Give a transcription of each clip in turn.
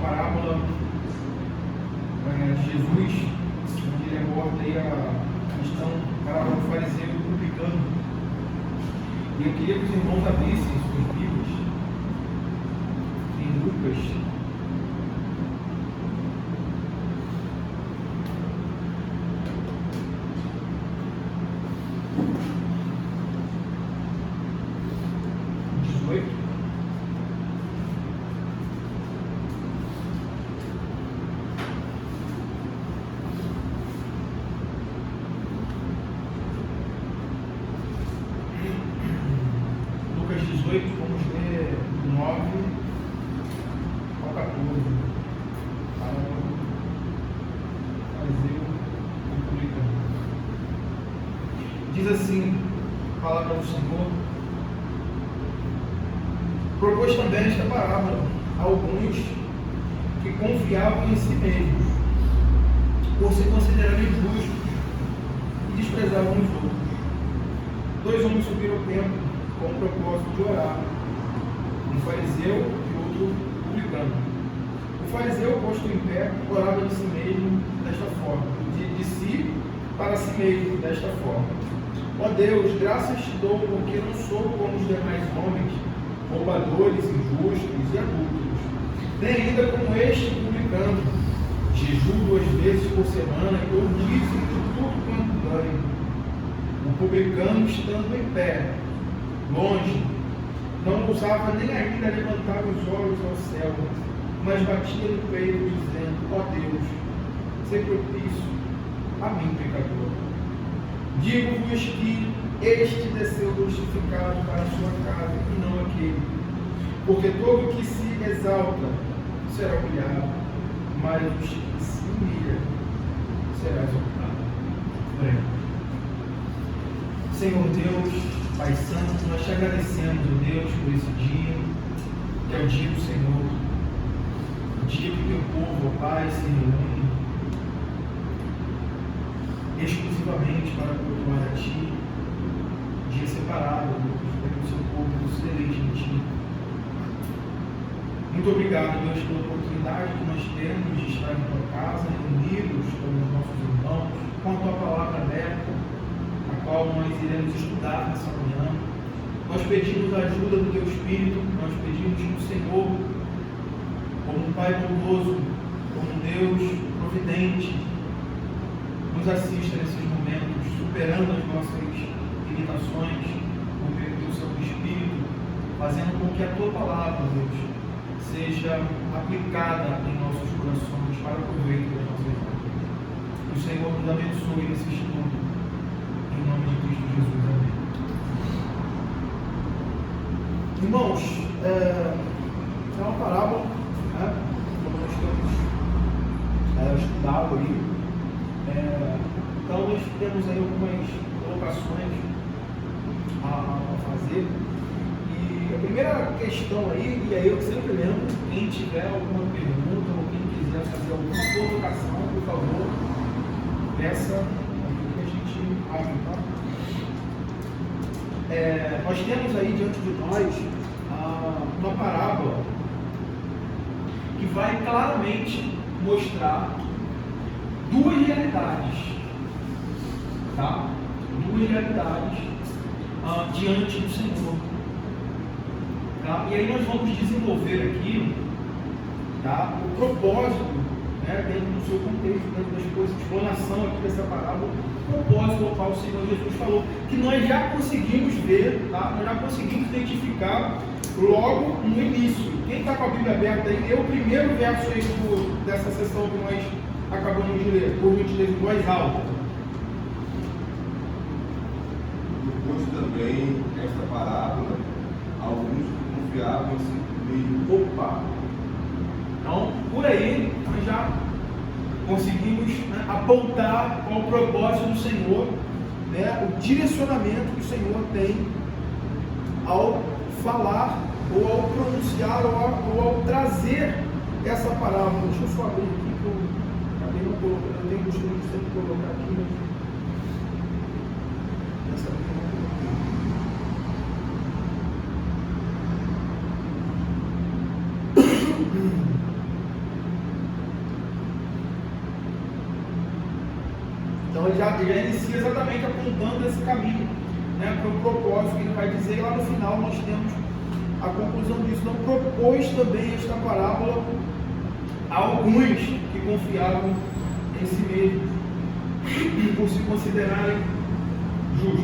parábola de Jesus, onde ele aborda aí a questão parábola do fariseu e do publicano. E eu queria que os irmãos abrissem suas Bíblias em Lucas. Lucas 18, vamos ler do 9 ao 14. Fariseu e publicano. Diz assim a palavra do Senhor: propôs também esta parábola a alguns que confiavam em si mesmos, por se considerarem justos, e desprezavam os outros. Dois homens subiram ao templo com o propósito de orar, um fariseu e outro publicano. O fariseu, posto em pé, orava de si mesmo desta forma, de si para si mesmo desta forma: ó Deus, graças te dou, porque não sou como os demais homens, roubadores, injustos e adúlteros, nem ainda como este publicano. Jejuo 2 vezes por semana e dou dízimo de tudo quanto ganho. O publicano, estando em pé, longe, não ousava nem ainda levantar os olhos ao céu, mas batia no peito, dizendo: ó Deus, sê propício a mim, pecador. Digo-vos que este desceu justificado para a sua casa, e não aquele. Porque todo o que se exalta será humilhado, mas o que se humilha será exaltado. Senhor Deus, Pai Santo, nós te agradecemos, ó Deus, por esse dia, que é o dia do Senhor, o dia que o teu povo, ó Pai, se reúne exclusivamente para cultuar a Ti, dia separado, ó Deus, para que o seu povo se deleite em Ti. Muito obrigado, Deus, pela oportunidade que nós temos de estar em Tua casa, reunidos com os nossos irmãos, com a Tua palavra aberta, a qual nós iremos estudar nessa manhã. Nós pedimos a ajuda do Teu Espírito, nós pedimos que o Senhor, como um Pai bondoso, como um Deus providente, nos assista nesses momentos, superando as nossas limitações, com o Teu Santo Espírito, fazendo com que a Tua palavra, Deus, seja aplicada em nossos corações para o proveito das nossas vidas. Que o Senhor nos abençoe nesse estudo, em nome de Cristo Jesus. Amém. Irmãos, é uma parábola, né, como nós temos estudado aí. Então nós temos aí algumas colocações a fazer. A primeira questão aí, e aí eu sempre lembro, quem tiver alguma pergunta ou quem quiser fazer alguma colocação, por favor, peça que a gente abre, tá? Nós temos aí diante de nós uma parábola que vai claramente mostrar duas realidades, tá? Duas realidades diante do Senhor. Tá? E aí nós vamos desenvolver aqui, tá, o propósito, né, dentro do seu contexto, dentro das coisas, de explanação aqui dessa parábola, o propósito ao qual o Senhor Jesus falou, que nós já conseguimos ver, tá? Nós já conseguimos identificar logo no início. Quem está com a Bíblia aberta aí, lê o primeiro verso aí dessa sessão que nós acabamos de ler, por gentileza, em voz alta. Depois também, esta parábola, alguns confiavam em si mesmo. Opa! Então, por aí, nós já conseguimos, né, apontar qual o propósito do Senhor, né, o direcionamento que o Senhor tem ao falar, ou ao pronunciar, ou ao trazer essa parábola. Deixa eu só abrir aqui, que eu acabei não colocando, eu tenho costume de sempre colocar aqui, mas essa aqui eu não coloquei. Então ele já inicia exatamente apontando esse caminho, né, para o propósito que ele vai dizer, e lá no final nós temos a conclusão disso. Então propôs também esta parábola a alguns que confiavam em si mesmos, por se considerarem justos.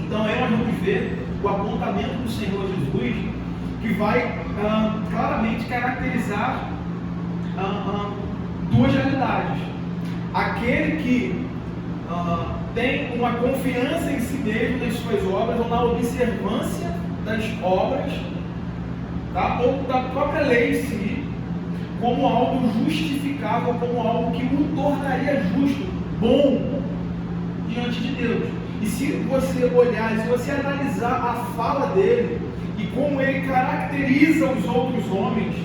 Então nós vamos ver o apontamento do Senhor Jesus, que vai claramente caracterizar duas realidades. Aquele que tem uma confiança em si mesmo, nas suas obras, ou na observância das obras, tá? Ou da própria lei em si, como algo justificável, como algo que o tornaria justo, bom, diante de Deus. E se você olhar, se você analisar a fala dele, e como ele caracteriza os outros homens,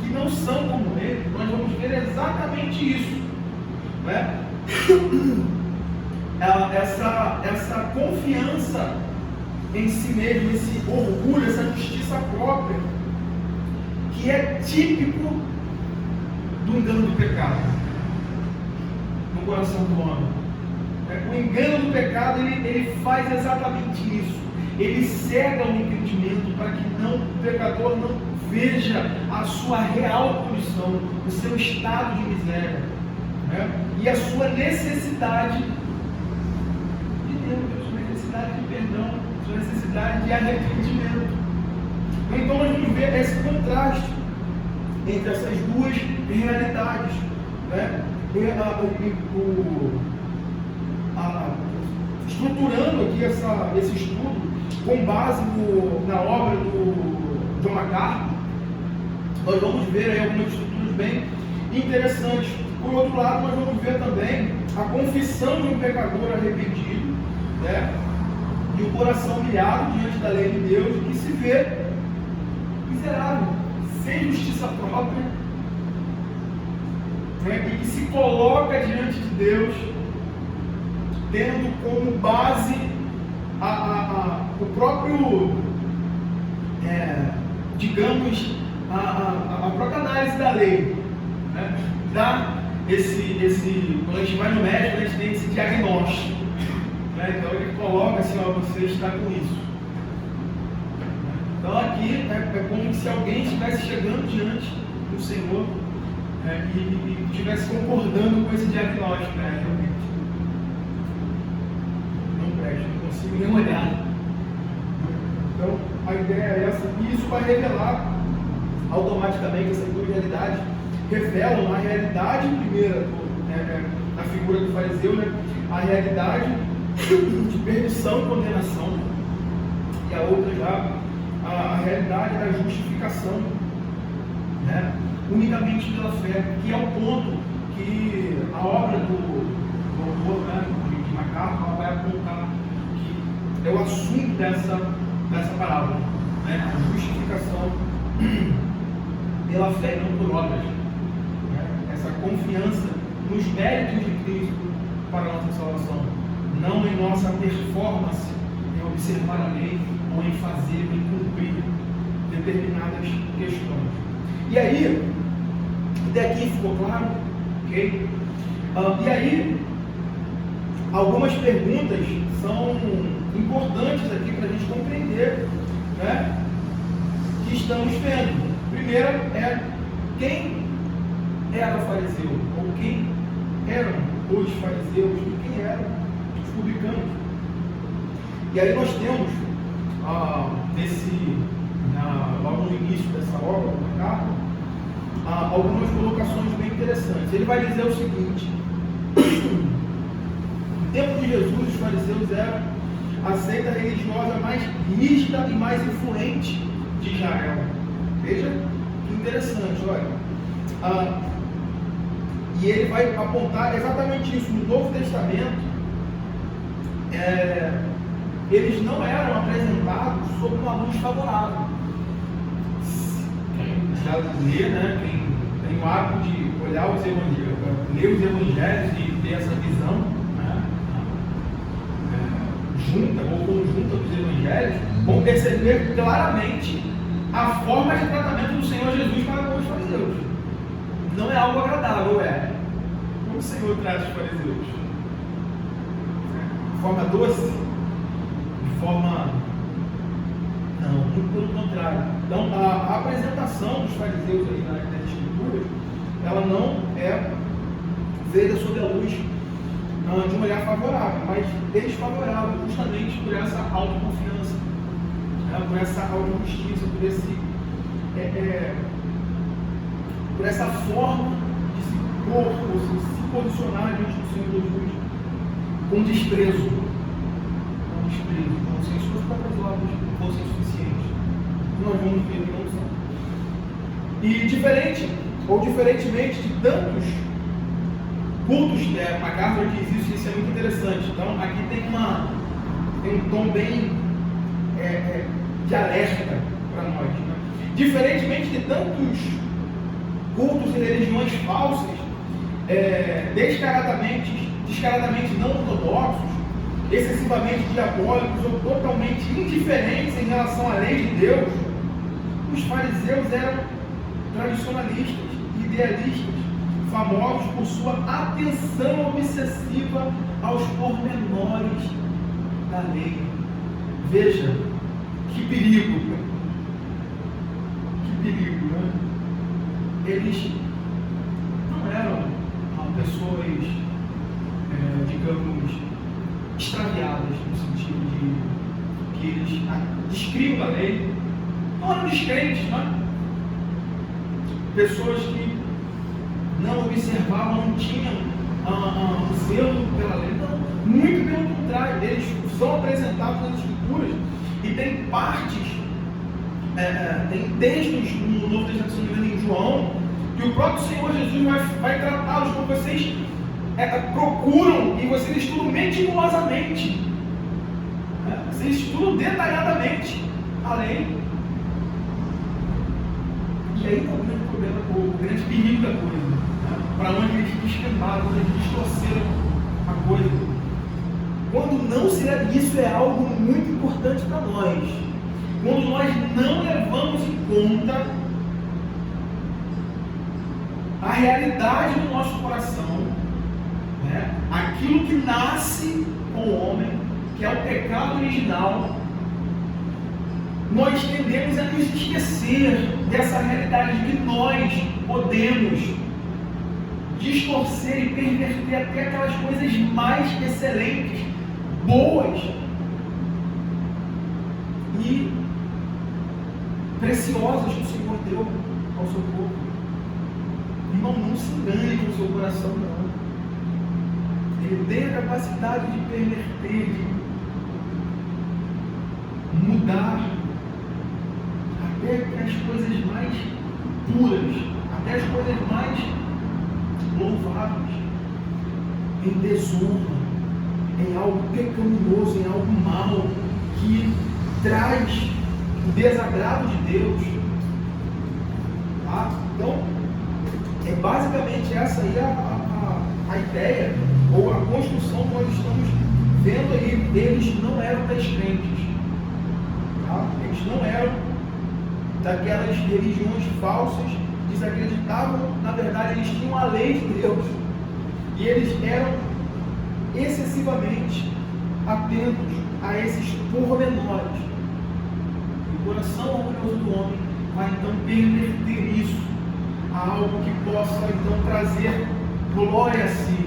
que não são como ele, nós vamos ver exatamente isso, né? Essa confiança em si mesmo, esse orgulho, essa justiça própria, que é típico do engano do pecado no coração do homem. O engano do pecado, ele faz exatamente isso. Ele cega o entendimento para que o pecador não veja a sua real condição, o seu estado de miséria, né? E a sua necessidade de Deus, a sua necessidade de perdão, a sua necessidade de arrependimento. Então nós vamos ver esse contraste entre essas duas realidades, né? Estruturando aqui esse estudo com base na obra do John MacArthur, nós vamos ver aí algumas estruturas bem interessantes. Por outro lado, nós vamos ver também a confissão de um pecador arrependido, né? E o coração humilhado diante da lei de Deus, que se vê miserável, sem justiça própria, né? E que se coloca diante de Deus, tendo como base o próprio, digamos, a própria análise da lei, né? Dá quando a gente vai no médico, a gente tem esse diagnóstico, né? Então ele coloca assim, ó, você está com isso. Então aqui é como se alguém estivesse chegando diante do Senhor, e estivesse concordando com esse diagnóstico, né? Realmente não presta, não consigo nem olhar. Então a ideia é essa, e isso vai revelar automaticamente essas duas realidades. Revelam a realidade primeira, na figura do fariseu, né? A realidade de perdição e condenação, e a outra já a realidade da justificação, né? Unicamente pela fé, que é o ponto que a obra do autor, né, de MacArthur, vai apontar, que é o assunto dessa parábola, né? A justificação pela fé e não por obras. Essa confiança nos méritos de Cristo para a nossa salvação, não em nossa performance em observar a lei ou em fazer, em cumprir determinadas questões. E aí, até aqui ficou claro? Ok? E aí, algumas perguntas são importantes aqui para a gente compreender, né, que estamos vendo. Primeiro é quem era o fariseu, ou quem eram os fariseus, e quem eram os publicanos. E aí nós temos, logo no início dessa obra, do MacArthur, algumas colocações bem interessantes. Ele vai dizer o seguinte: no tempo de Jesus, os fariseus eram a seita religiosa mais rígida e mais influente de Israel. Veja que interessante, olha. E ele vai apontar exatamente isso. No Novo Testamento, eles não eram apresentados sob uma luz favorável. Quem já lê, né, quem tem o hábito de olhar os evangelhos, ler os evangelhos e ter essa visão, né, junta ou conjunta dos evangelhos, vão perceber claramente a forma de tratamento do Senhor Jesus para com os fariseus. Não é algo agradável, Como o Senhor trata os fariseus? de forma doce, de forma... Não, muito pelo contrário. Então, a apresentação dos fariseus aí nas Escrituras, ela não é veio sob a luz de um olhar favorável, mas desfavorável, justamente por essa autoconfiança, por essa autojustiça, por essa forma de se pôr, ou se posicionar diante do Senhor Jesus com desprezo. Como se as suas próprias obras fossem suficientes. Nós vamos ver que não são. E diferentemente de tantos cultos, MacArthur diz isso é muito interessante. Então, aqui tem um tom bem de alerta para nós. Né? Diferentemente de tantos cultos e religiões falsas, descaradamente não ortodoxos, excessivamente diabólicos ou totalmente indiferentes em relação à lei de Deus, os fariseus eram tradicionalistas, idealistas, famosos por sua atenção obsessiva aos pormenores da lei. Veja, que perigo, né? Eles não eram pessoas, digamos, extraviadas, no sentido de que eles descriam a lei, não eram descrentes, né? Pessoas que não observavam, não tinham zelo pela lei, não, muito pelo contrário, eles são apresentados nas Escrituras e tem partes, tem textos no Novo Testamento, se não me engano, em João, que o próprio Senhor Jesus vai tratá-los como vocês procuram e vocês estudam meticulosamente, vocês estudam detalhadamente a lei. E aí está o grande problema, o grande perigo da coisa, né? Para onde eles descambaram, onde eles distorceram a coisa. Quando não se leva, isso é algo muito importante para nós. Quando nós não levamos em conta a realidade do nosso coração, né? Aquilo que nasce com o homem, que é o pecado original, nós tendemos a nos esquecer dessa realidade de que nós podemos distorcer e perverter até aquelas coisas mais excelentes, boas e preciosas que o Senhor deu ao seu povo. Irmão, não se engane com o seu coração, não. Ele tem a capacidade de perverter, de mudar até as coisas mais puras, até as coisas mais louváveis, em desonra, em algo pecaminoso, em algo mau, que traz o desagrado de Deus. Tá? Então, basicamente essa aí a ideia, ou a construção que nós estamos vendo aí. Eles não eram descrentes, tá? Eles não eram daquelas religiões falsas, desacreditavam, na verdade eles tinham a lei de Deus, e eles eram excessivamente atentos a esses pormenores. O coração orgulhoso do homem vai então perverter isso a algo que possa então trazer glória a si,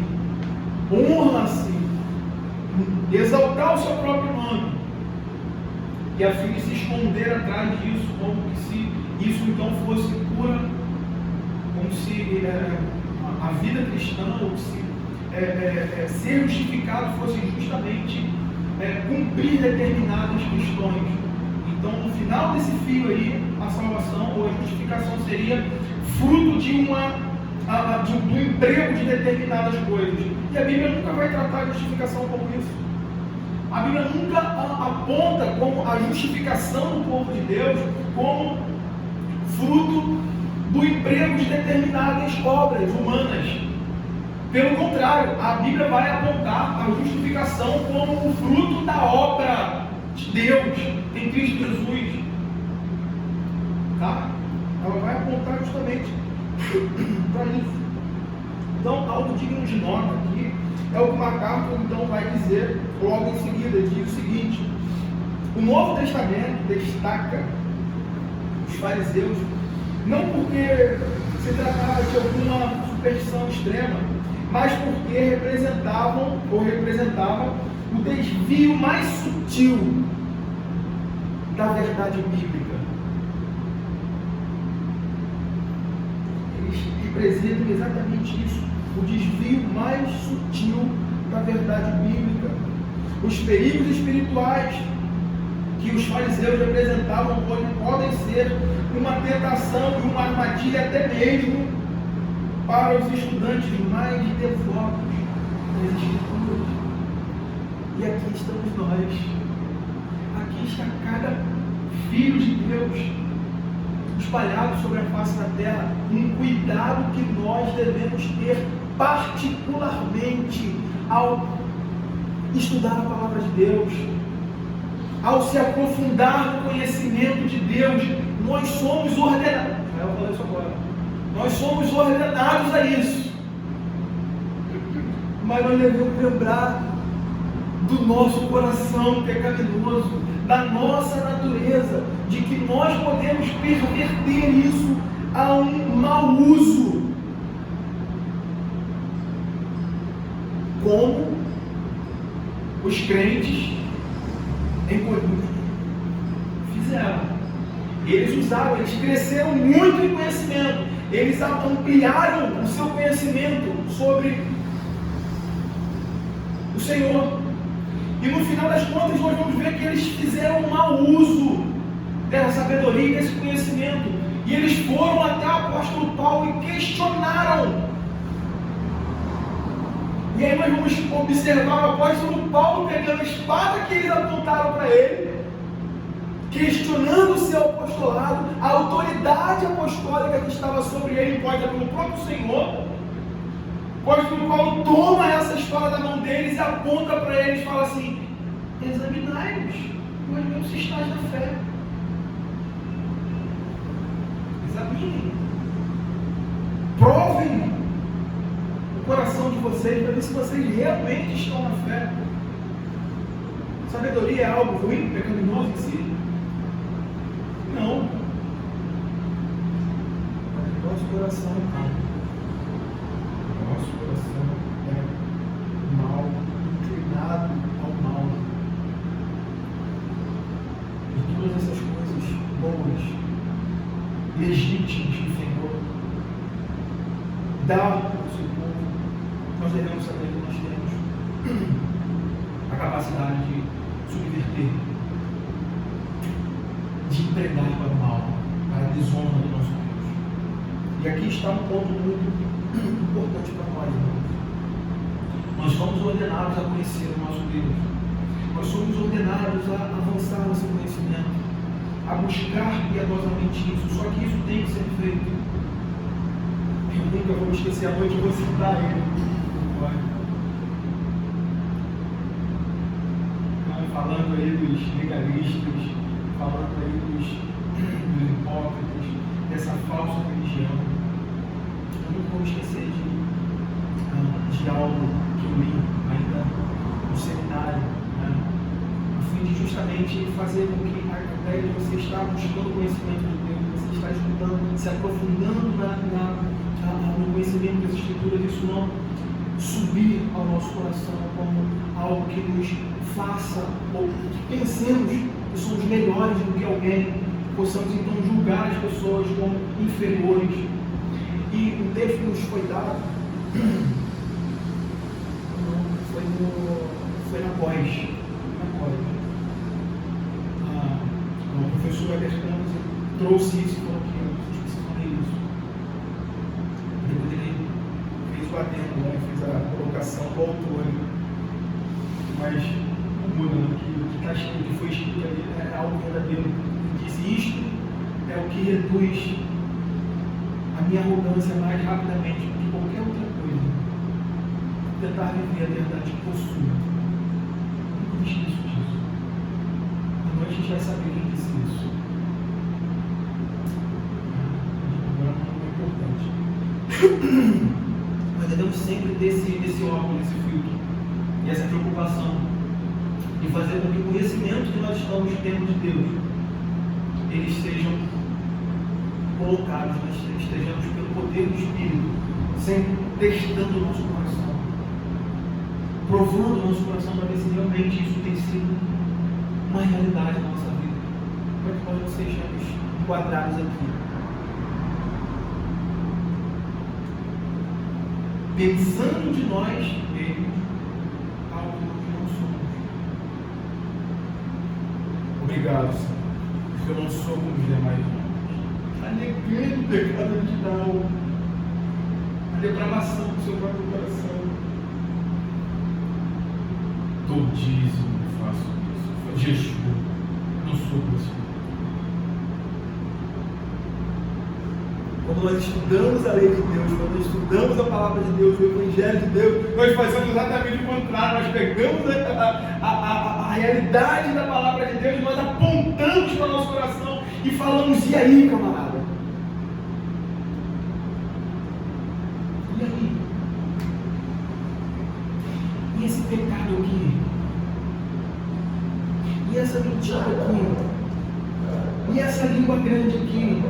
honra a si, exaltar o seu próprio nome, e a fim de se esconder atrás disso, como se isso então fosse pura, como se a vida cristã, ou se ser justificado fosse justamente cumprir determinadas questões. Então, no final desse fio aí, a salvação ou a justificação seria fruto de do emprego de determinadas coisas. E a Bíblia nunca vai tratar a justificação como isso. A Bíblia nunca aponta como a justificação do povo de Deus como fruto do emprego de determinadas obras humanas. Pelo contrário, a Bíblia vai apontar a justificação como o fruto da obra de Deus em Cristo Jesus. Tá? Ela vai apontar justamente para isso. Então, algo digno de nota aqui é o que MacArthur então vai dizer logo em seguida. Ele diz o seguinte: o Novo Testamento destaca os fariseus não porque se tratava de alguma superstição extrema, mas porque representava o desvio mais sutil da verdade bíblica. Eles representam exatamente isso, o desvio mais sutil da verdade bíblica. Os perigos espirituais que os fariseus representavam podem ser uma tentação e uma armadilha até mesmo para os estudantes mais devotos das Escrituras. E aqui estamos nós. Aqui está cada filho de Deus espalhado sobre a face da terra. Um cuidado que nós devemos ter particularmente ao estudar a palavra de Deus, ao se aprofundar no conhecimento de Deus. Nós somos ordenados. Eu vou falar isso agora. Nós somos ordenados a isso. Mas nós devemos lembrar do nosso coração pecaminoso, da nossa natureza, de que nós podemos perverter isso a um mau uso. Como os crentes em Corinto fizeram. Eles usaram, eles cresceram muito em conhecimento, eles ampliaram o seu conhecimento sobre o Senhor. E no final das contas nós vamos ver que eles fizeram um mau uso dessa sabedoria e desse conhecimento. E eles foram até o apóstolo Paulo e questionaram. E aí nós vamos observar o apóstolo Paulo pegando a espada que eles apontaram para ele, questionando o seu apostolado, a autoridade apostólica que estava sobre ele, imposta pelo próprio Senhor. O apóstolo Paulo toma essa espada da mão deles e aponta para eles e fala assim: examinai-vos, mas não se estáis na fé. Examinem, provem o coração de vocês para ver se vocês realmente estão na fé. Sabedoria é algo ruim, pecaminoso em si? Não. Mas nosso coração é mau. Nosso coração é mau, inclinado ao mal. E todas essas coisas boas, legítimas do Senhor, dá ao seu povo, nós devemos saber que nós temos a capacidade de subverter, de empregar para o mal, para a desonra do nosso Deus. E aqui está um ponto muito importante para nós, irmãos. Nós somos ordenados a conhecer o nosso Deus. Nós somos ordenados a avançar nesse conhecimento, a buscar piedosamente isso. Só que isso tem que ser feito. Eu nunca vou esquecer a noite, eu vou citar ele. Falando aí dos legalistas, falando aí dos hipócritas, dessa falsa religião. Eu nunca vou esquecer de algo que eu li ainda no seminário, né? A fim de justamente fazer com que a ideia de você estar buscando conhecimento de Deus, você estar estudando, se aprofundando no conhecimento das Escrituras, isso não subir ao nosso coração como algo que nos faça, ou que pensemos que somos melhores do que alguém, possamos então julgar as pessoas como inferiores. E o texto que nos foi dado foi na pós. O professor Albertano trouxe isso e falou que eu falei isso. Depois ele fez o adendo, né? Fez a colocação do autor. Mas mudando aqui, o que está escrito, que foi escrito ali, é algo verdadeiro. Ele diz: isto é o que reduz a minha arrogância mais rapidamente do que qualquer outra coisa. Tentar viver a verdade que possuo. Não esqueço disso. À noite a gente vai saber quem disse isso. Agora não é importante. Mas devemos sempre ter esse óculos, esse filtro e essa preocupação de fazer com que o conhecimento que nós estamos tendo de Deus, eles sejam colocados, nós estejamos pelo poder do Espírito, sempre testando o nosso coração, provando o nosso coração para ver se realmente isso tem sido uma realidade na nossa vida, para que nós não sejamos enquadrados aqui, pensando de nós mesmos algo que não somos. Obrigado, Senhor, porque eu não sou como os demais homens. A negando o pecado original, a depravação do seu próprio coração. Dou dízimo, faço isso, jejum, não sou como quando nós estudamos a lei de Deus, quando nós estudamos a palavra de Deus, o Evangelho de Deus, nós fazemos exatamente o contrário. Nós pegamos a realidade da palavra de Deus e nós apontamos para o nosso coração e falamos: e aí, camarada? E aí? E esse pecado aqui? E essa mentira aqui? E essa língua grande aqui?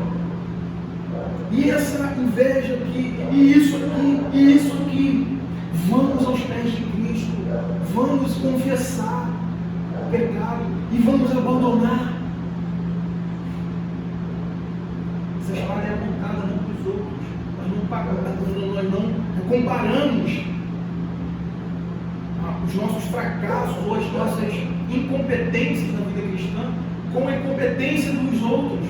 E essa inveja aqui, e isso aqui, e isso aqui. Vamos aos pés de Cristo, vamos confessar o pecado e vamos abandonar. Essa história é apontada não para os outros, nós não comparamos os nossos fracassos ou as nossas incompetências na vida cristã com a incompetência dos outros.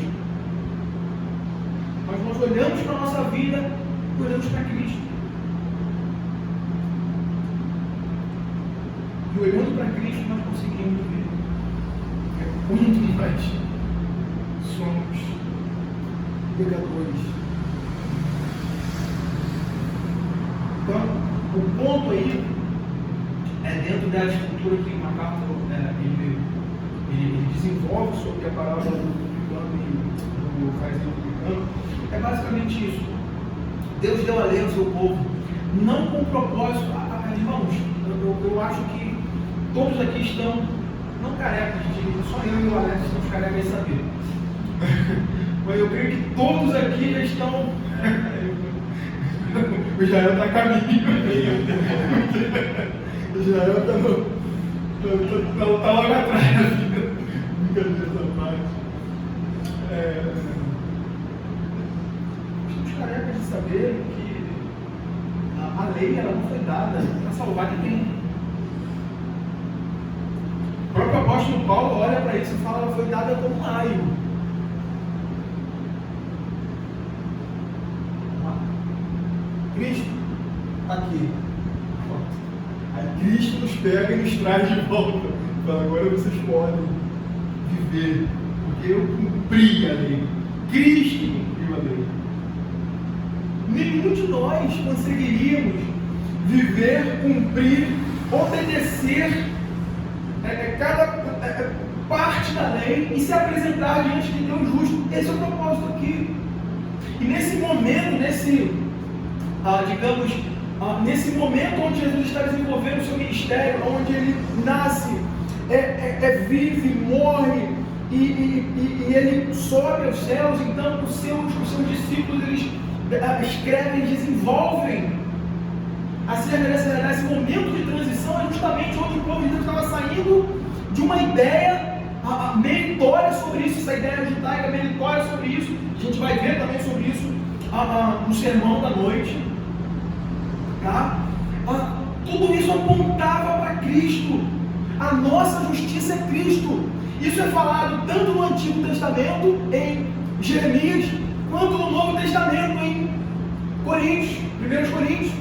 Mas nós olhamos para a nossa vida e olhamos para Cristo. E olhando para Cristo, nós conseguimos ver quanto nós somos pecadores. Então, o ponto aí é dentro da estrutura que MacArthur ele desenvolve sobre a palavra do publicano e do fariseu publicano. É basicamente isso. Deus deu a lei ao seu povo, não com propósito. Irmãos, eu acho que todos aqui estão, não carecas de, só eu e o Alex estamos carecas de saber. Mas eu creio que todos aqui já estão. O Israel está a caminho. O Israel está logo atrás. Brincadeira da parte. Estamos carecas de saber que a lei ela não foi dada para salvar ninguém. O próprio apóstolo Paulo olha para isso e fala que ela foi dada como um aio. Cristo está aqui. Aí Cristo nos pega e nos traz de volta. Fala, agora vocês podem viver, porque eu cumpri a lei. Cristo cumpriu a lei. Nenhum de nós conseguiríamos viver, cumprir, obedecer cada parte da lei e se apresentar diante de Deus justo. Esse é o propósito aqui. E nesse momento, nesse momento onde Jesus está desenvolvendo o seu ministério, onde ele nasce, vive, morre e ele sobe aos céus, então os seus discípulos eles escrevem, desenvolvem acerca desse momento de transição. É justamente onde o povo de Deus estava saindo de uma ideia meritória sobre isso, essa ideia judaica meritória sobre isso. A gente vai ver também sobre isso no sermão da noite. Tá? Tudo isso apontava para Cristo. A nossa justiça é Cristo. Isso é falado tanto no Antigo Testamento, em Jeremias, quanto no Novo Testamento, em Coríntios, 1 Coríntios.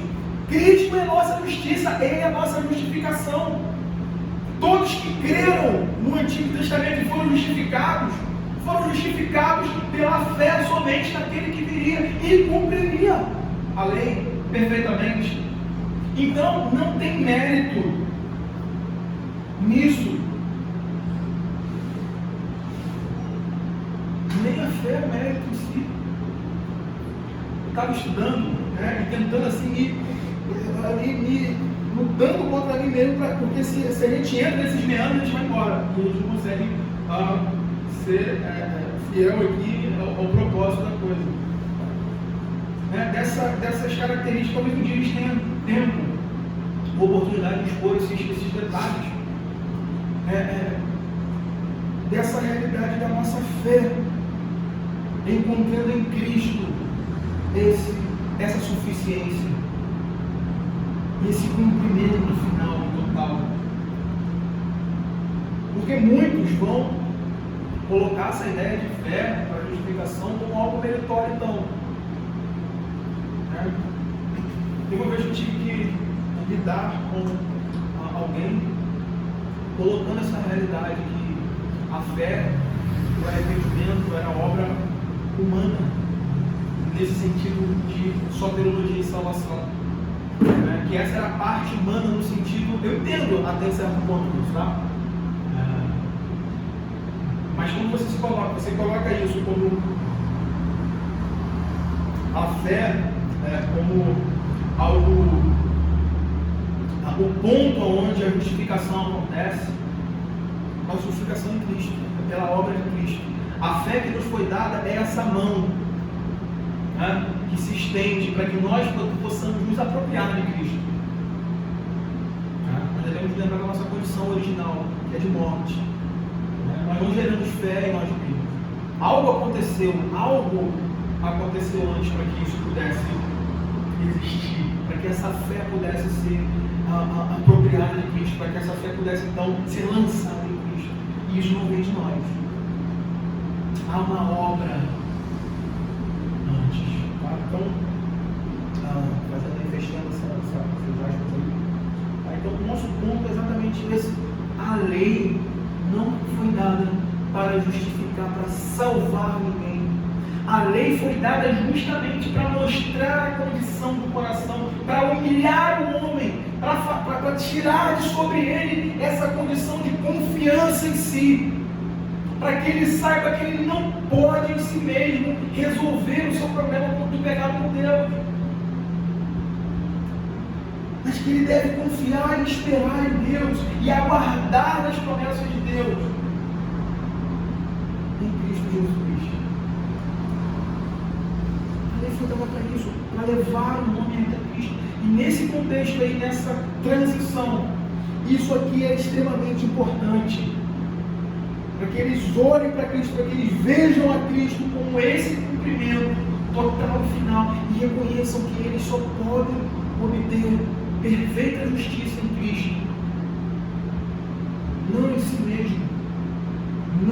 Cristo é a nossa justiça, Ele é a nossa justificação. Todos que creram no Antigo Testamento e foram justificados pela fé somente naquele que viria e cumpriria a lei perfeitamente. Então não tem mérito nisso, nem a fé é mérito em si. Eu estava estudando, e tentando assim ir ali lutando contra mim mesmo, porque se a gente entra nesses meandros, a gente vai embora. E a gente não consegue ser fiel aqui ao propósito da coisa. Dessas características, talvez um dia eles tenham tempo, oportunidade de expor esses detalhes. Dessa realidade da nossa fé, encontrando em Cristo essa suficiência, esse cumprimento final total. Porque muitos vão colocar essa ideia de fé para justificação como algo meritório, então. E uma vez eu tive que lidar com alguém colocando essa realidade que a fé, o arrependimento era obra humana, nesse sentido de soteriologia e salvação. Que essa era a parte humana no sentido, eu entendo até certo ponto isso, tá? Mas quando você coloca isso como a fé, como algo, o ponto onde a justificação acontece, a justificação em Cristo, pela obra de Cristo. A fé que nos foi dada é essa mão, que se estende para que nós possamos nos apropriar de Cristo. Nós devemos lembrar da nossa condição original, que é de morte. Nós não geramos fé em nós mesmos. Algo aconteceu antes para que isso pudesse existir, para que essa fé pudesse ser apropriada de Cristo, para que essa fé pudesse então ser lançada em Cristo. E isso não vem de nós. Há uma obra antes. Então, fechando essas aspas aí. Então, o nosso ponto é exatamente esse. A lei não foi dada para justificar, para salvar ninguém. A lei foi dada justamente para mostrar a condição do coração, para humilhar o homem, para tirar de sobre ele essa condição de confiança em si, para que ele saiba que ele não pode em si mesmo resolver o seu problema do pecado com Deus, mas que ele deve confiar e esperar em Deus e aguardar nas promessas de Deus em Cristo Jesus. A lei foi dada para isso, para levar o homem até Cristo. E nesse contexto aí, nessa transição, isso aqui é extremamente importante, para que eles olhem para Cristo, para que eles vejam a Cristo como esse cumprimento total e final, e reconheçam que eles só podem obter perfeita justiça em Cristo, não em si mesmo,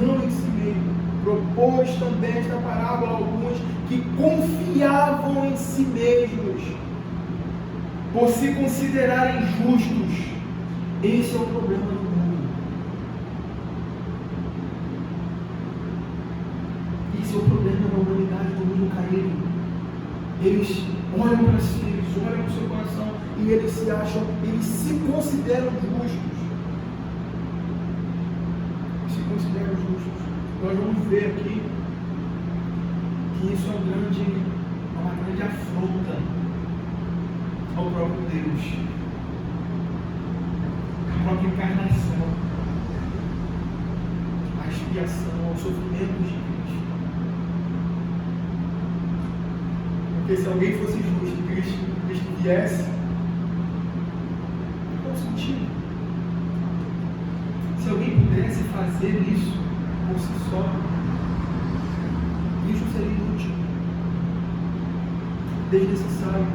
não em si mesmo. Propôs também esta parábola a alguns que confiavam em si mesmos, por se considerarem justos. Esse é o problema do mundo. Esse é o problema da humanidade, do mundo caído. Eles olham para si, eles olham para o seu coração e eles se acham, eles se consideram justos. Se consideram justos. Nós vamos ver aqui que isso é uma grande afronta ao próprio Deus, à própria encarnação, à expiação, ao sofrimento de Cristo. Porque se alguém fosse justo e Cristo viesse, qual o sentido? Se alguém pudesse fazer isso por si só, isso seria inútil, desnecessário.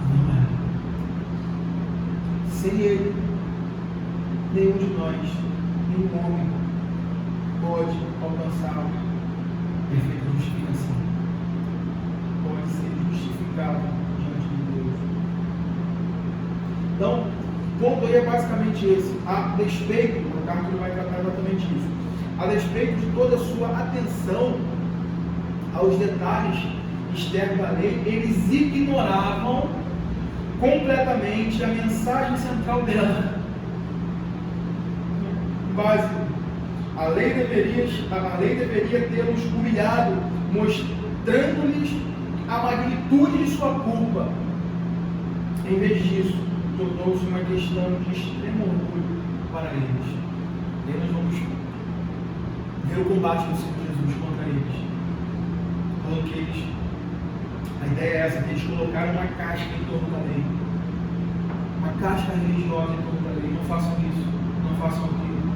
Não é. Sem Ele, nenhum de nós, nenhum homem, pode alcançar a perfeita justificação, pode ser justificado diante de Deus. Então, o ponto aí é basicamente esse. A despeito, o capítulo vai tratar exatamente isso, a despeito de toda a sua atenção aos detalhes externos da lei, eles ignoravam completamente a mensagem central dela. Básico. A lei deveria tê-los humilhado, mostrando-lhes a magnitude de sua culpa. Em vez disso, tornou-se uma questão de extremo orgulho para eles. E aí nós vamos ver o combate do Senhor Jesus contra eles. Falando que eles, a ideia é essa, que eles colocaram uma casca em torno da lei. Uma casca religiosa em torno da lei. Não façam isso, não façam aquilo.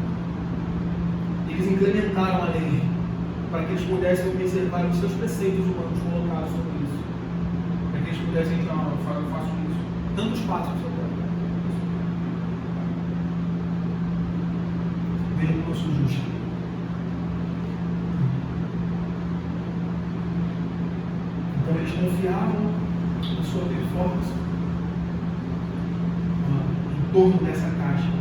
Eles implementaram a lei para que eles pudessem observar os seus preceitos humanos colocados sobre isso. Para que eles pudessem dizer, não, eu faço isso. Tantos passos sobre isso. Vendo como eu sou justo. Então eles confiavam na sua performance em torno dessa caixa.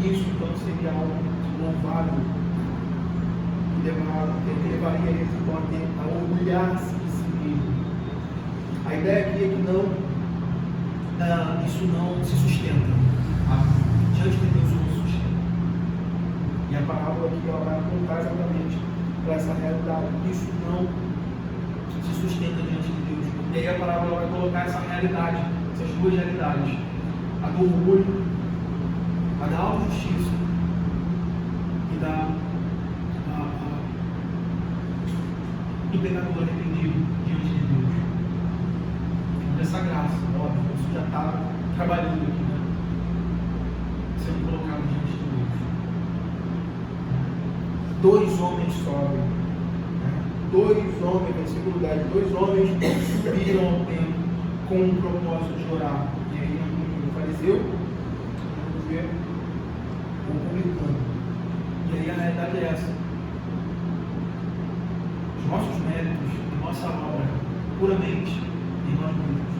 E isso então seria algo louvável que levaria eles então a orgulhar-se de si mesmo. A ideia aqui é que isso não se sustenta. Diante de Deus não se sustenta. E a parábola aqui ela vai apontar exatamente para essa realidade. Isso não se sustenta diante de Deus. E aí a parábola vai colocar essa realidade, essas duas realidades. A do orgulho, a da autojustiça e do pecador arrependido diante de Deus. Dessa graça, óbvio, isso já está trabalhando aqui, né? Sendo colocado diante de Deus. Dois homens sobem. Dois homens, versículo 10, dois homens subiram ao templo com o propósito de orar. E aí o fariseu, vamos ver, o publicano. E aí a realidade é essa. Os nossos méritos, a nossa obra, puramente em nós mesmos,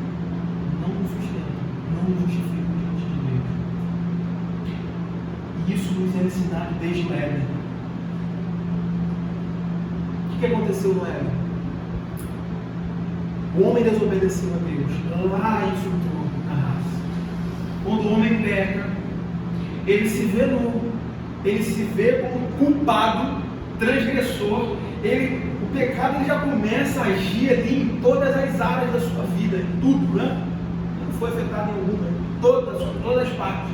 não nos sustentam, não nos justificam diante de Deus. E isso nos é ensinado desde o Éden. O que aconteceu no Éden? O homem desobedeceu a Deus, lá isso entrou na raça. Quando o homem peca, ele se vê nu, ele se vê como culpado, transgressor. O pecado ele já começa a agir ali em todas as áreas da sua vida, em tudo, né? Não foi afetado em alguma, em todas as partes.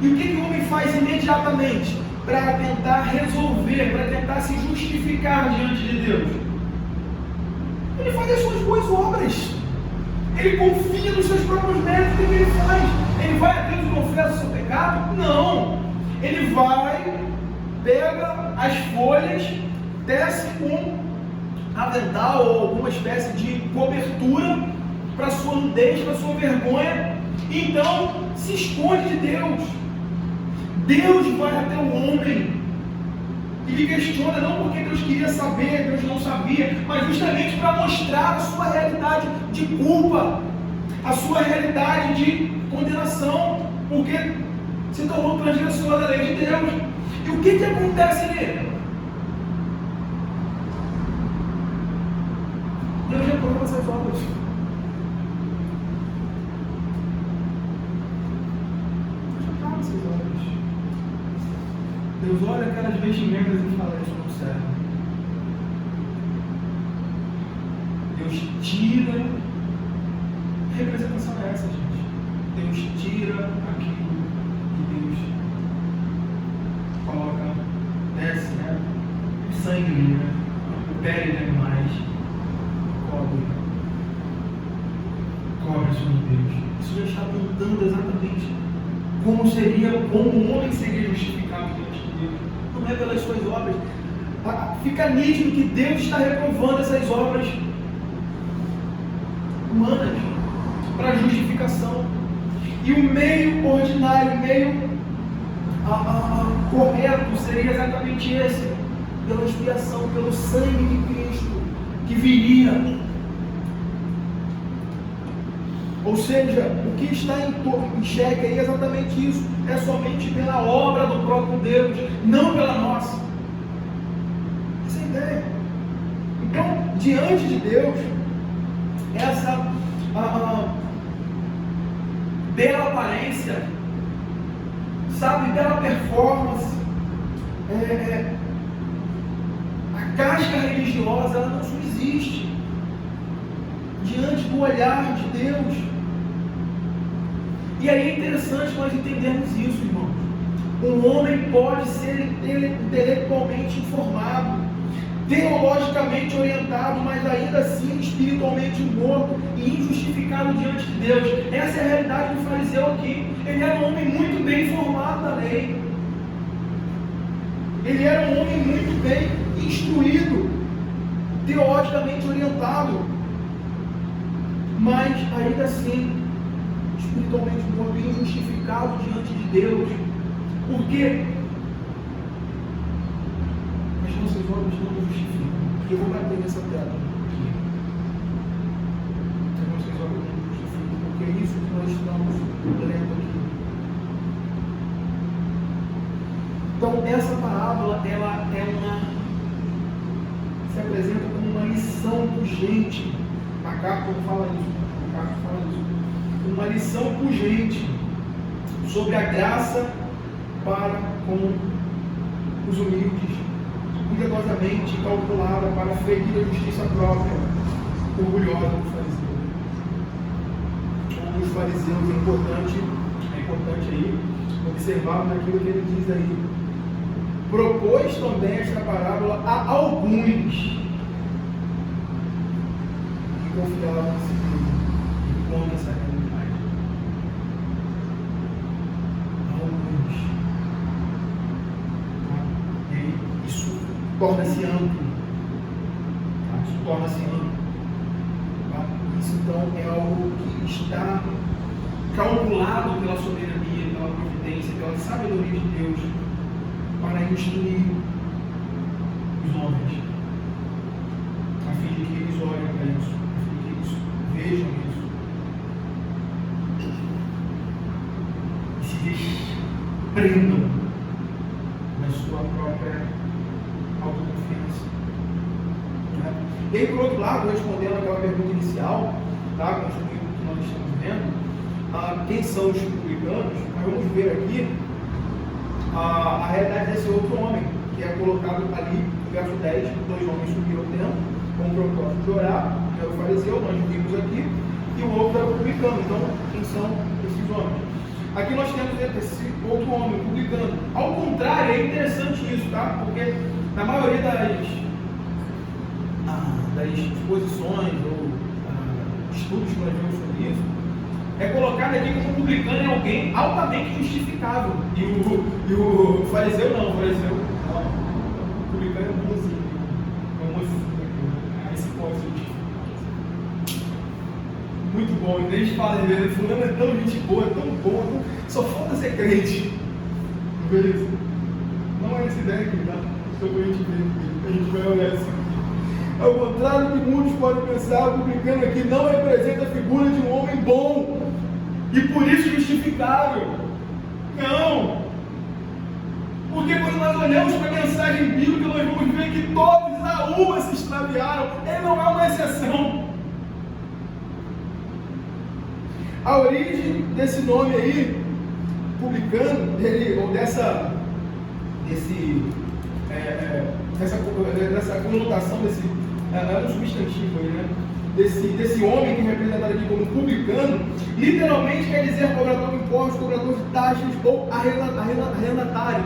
E o que o homem faz imediatamente para tentar resolver, para tentar se justificar diante de Deus? Ele faz as suas boas obras. Ele confia nos seus próprios méritos. O que ele faz? Ele vai a Deus e confessa o seu pecado? Não. Ele vai, pega as folhas, desce com avental ou alguma espécie de cobertura para sua nudez, para sua vergonha, e então se esconde de Deus. Deus vai até o homem e lhe questiona, não porque Deus queria saber, Deus não sabia, mas justamente para mostrar a sua realidade de culpa, a sua realidade de condenação, porque se tornou transgressor da lei de Deus. E o que acontece nele? Deus reprova essas obras. Deus olha aquelas vestimentas e fala, isso não serve. Deus tira. A representação é essa, gente. Deus tira aquilo que Deus coloca, desce, né? Sangue, né? Pele de animais, cobre sobre Deus. Isso já está apontando exatamente como o homem seria justificado diante de Deus. Não é pelas suas obras. Fica nítido que Deus está reprovando essas obras humanas para justificação. E o meio ordinário, o meio correto seria exatamente esse, pela expiação, pelo sangue de Cristo que viria. Ou seja, o que está em xeque aí é exatamente isso. É somente pela obra do próprio Deus, não pela nossa. Essa é a ideia. Então, diante de Deus, essa bela aparência, sabe, bela performance, A casca religiosa, ela não subsiste diante do olhar de Deus. E aí é interessante nós entendermos isso, irmãos. Um homem pode ser intelectualmente informado, teologicamente orientado, mas ainda assim espiritualmente morto e injustificado diante de Deus. Essa é a realidade do fariseu aqui. Ele era um homem muito bem informado da lei. Ele era um homem muito bem instruído, teologicamente orientado, mas ainda assim espiritualmente morto e injustificado diante de Deus. Por quê? As nossas obras não nos justificam. Eu vou bater nessa tela aqui. As nossas obras não nos justificam, porque é isso que nós estamos lendo aqui. Então, essa parábola, ela se apresenta como uma lição pungente. MacArthur fala isso. Uma lição pungente sobre a graça para com os humildes, cuidadosamente calculada para ferir a justiça própria, orgulhosa do fariseu. Ou dos fariseus, é importante aí observarmos aquilo que ele diz aí. Propôs também esta parábola a alguns que confiavam em si mesmo e contra essa realidade. Alguns. E aí, isso torna-se amplo. Isso torna-se amplo. Isso então é algo que está calculado pela soberania, pela providência, pela sabedoria de Deus, para instruir os homens, a fim de que eles olhem para isso, a fim de que eles vejam isso e se desprendam da sua própria autoconfiança. E aí, por outro lado, respondendo aquela pergunta inicial, tá, com o que nós estamos vendo, quem são os publicanos, nós vamos ver aqui a realidade desse outro homem, que é colocado ali no verso 10, dois homens subiram ao templo com o propósito de orar, que era o fariseu, nós vimos aqui, e o outro era o publicano. Então, quem são esses homens? Aqui nós temos esse outro homem, o publicano. Ao contrário, é interessante isso, tá? Porque na maioria das exposições ou estudos que nós vemos sobre isso, é colocado aqui como publicano é alguém altamente justificável. E o fariseu não, o publicano é um bonzinho. É um mocinho. Esse pode justificar. Muito bom. E eles falam, fulano é tão gente boa, tão bom, só falta ser crente. Beleza? Não é essa ideia aqui, tá? Só para a gente ver. A gente vai olhar assim. Ao contrário do que muitos podem pensar, o publicano aqui não representa a figura de um homem bom e por isso justificável. Não! Porque quando nós olhamos para a mensagem bíblica, nós vamos ver que todos a uma se extraviaram. Ele não é uma exceção. A origem desse nome aí, publicano, ou dessa conotação desse é um substantivo aí, né? Desse homem que é representado aqui como publicano, literalmente quer dizer cobrador de impostos, cobrador de taxas ou arrendatário.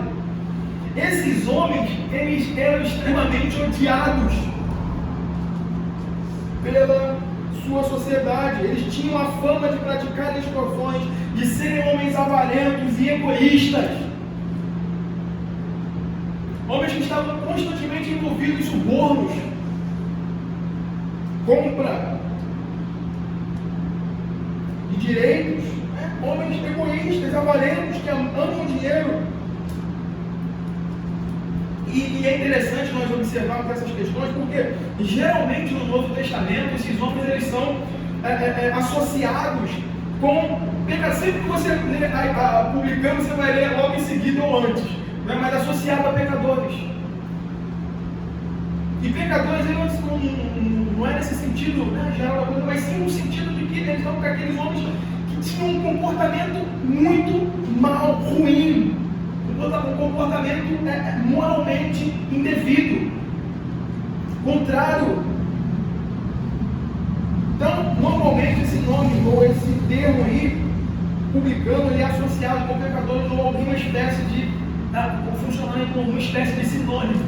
Esses homens, eles eram extremamente odiados pela sua sociedade. Eles tinham a fama de praticar extorsões, de serem homens avarentos e egoístas. Homens que estavam constantemente envolvidos em subornos, compra de direitos, né? Homens egoístas, avarentos, que amam dinheiro. E é interessante nós observarmos essas questões, porque geralmente no Novo Testamento esses homens eles são associados com pecado. Sempre que você lê publicano, você vai ler logo em seguida ou antes, né? Mas associado a pecadores. E pecadores não é nesse sentido, né, geral da coisa, mas sim no sentido de que eles estão com aqueles homens que tinham um comportamento muito mal, ruim, um comportamento moralmente indevido. contrário. Então, normalmente esse nome ou esse termo aí, publicano, ele é associado com pecadores ou alguma espécie de, funcionando como uma espécie de sinônimos.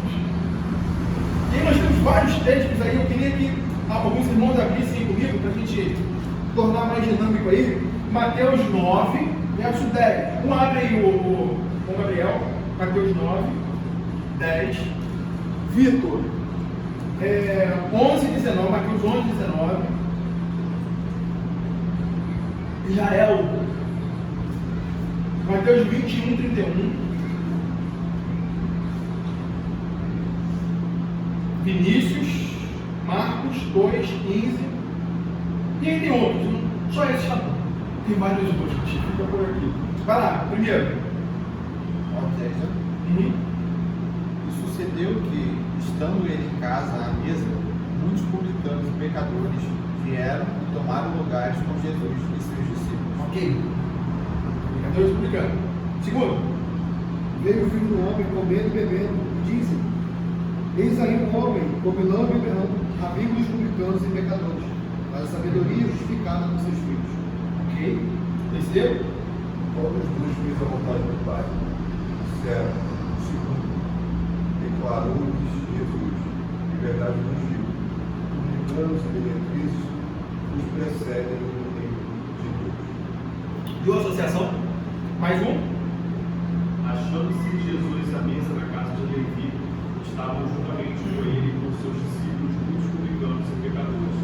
E nós temos vários textos aí, eu queria que alguns irmãos abrissem comigo para a gente tornar mais dinâmico aí. Mateus 9, verso 10. Abre aí o Gabriel, Mateus 9, 10. Vitor, 11, 19, Mateus 11, 19. Israel, Mateus 21, 31. Vinícius, Marcos 2, 15. E aí tem outros, só esse tá bom. Tem vários outros, fica por aqui. Vai lá, primeiro. E sucedeu que, estando ele em casa à mesa, muitos publicanos e pecadores vieram e tomaram lugares com Jesus e seus discípulos. Ok. Pecadores publicanos. Segundo. Veio o filho do homem comendo e bebendo, e dizem: eis aí um homem comilando e bebendo, amigo dos publicanos e pecadores, mas a sabedoria justificada com seus filhos. Ok. Terceiro. Todos dois fez a vontade do Pai. Disseram: segundo, declarou-lhes Jesus, de verdade vos digo, publicanos e meretrizes os precedem no reino de Deus. Viu a associação? Mais um. Achando-se Jesus à mesa na casa de Levi, estavam juntamente com ele e com seus discípulos muitos publicanos e pecadores,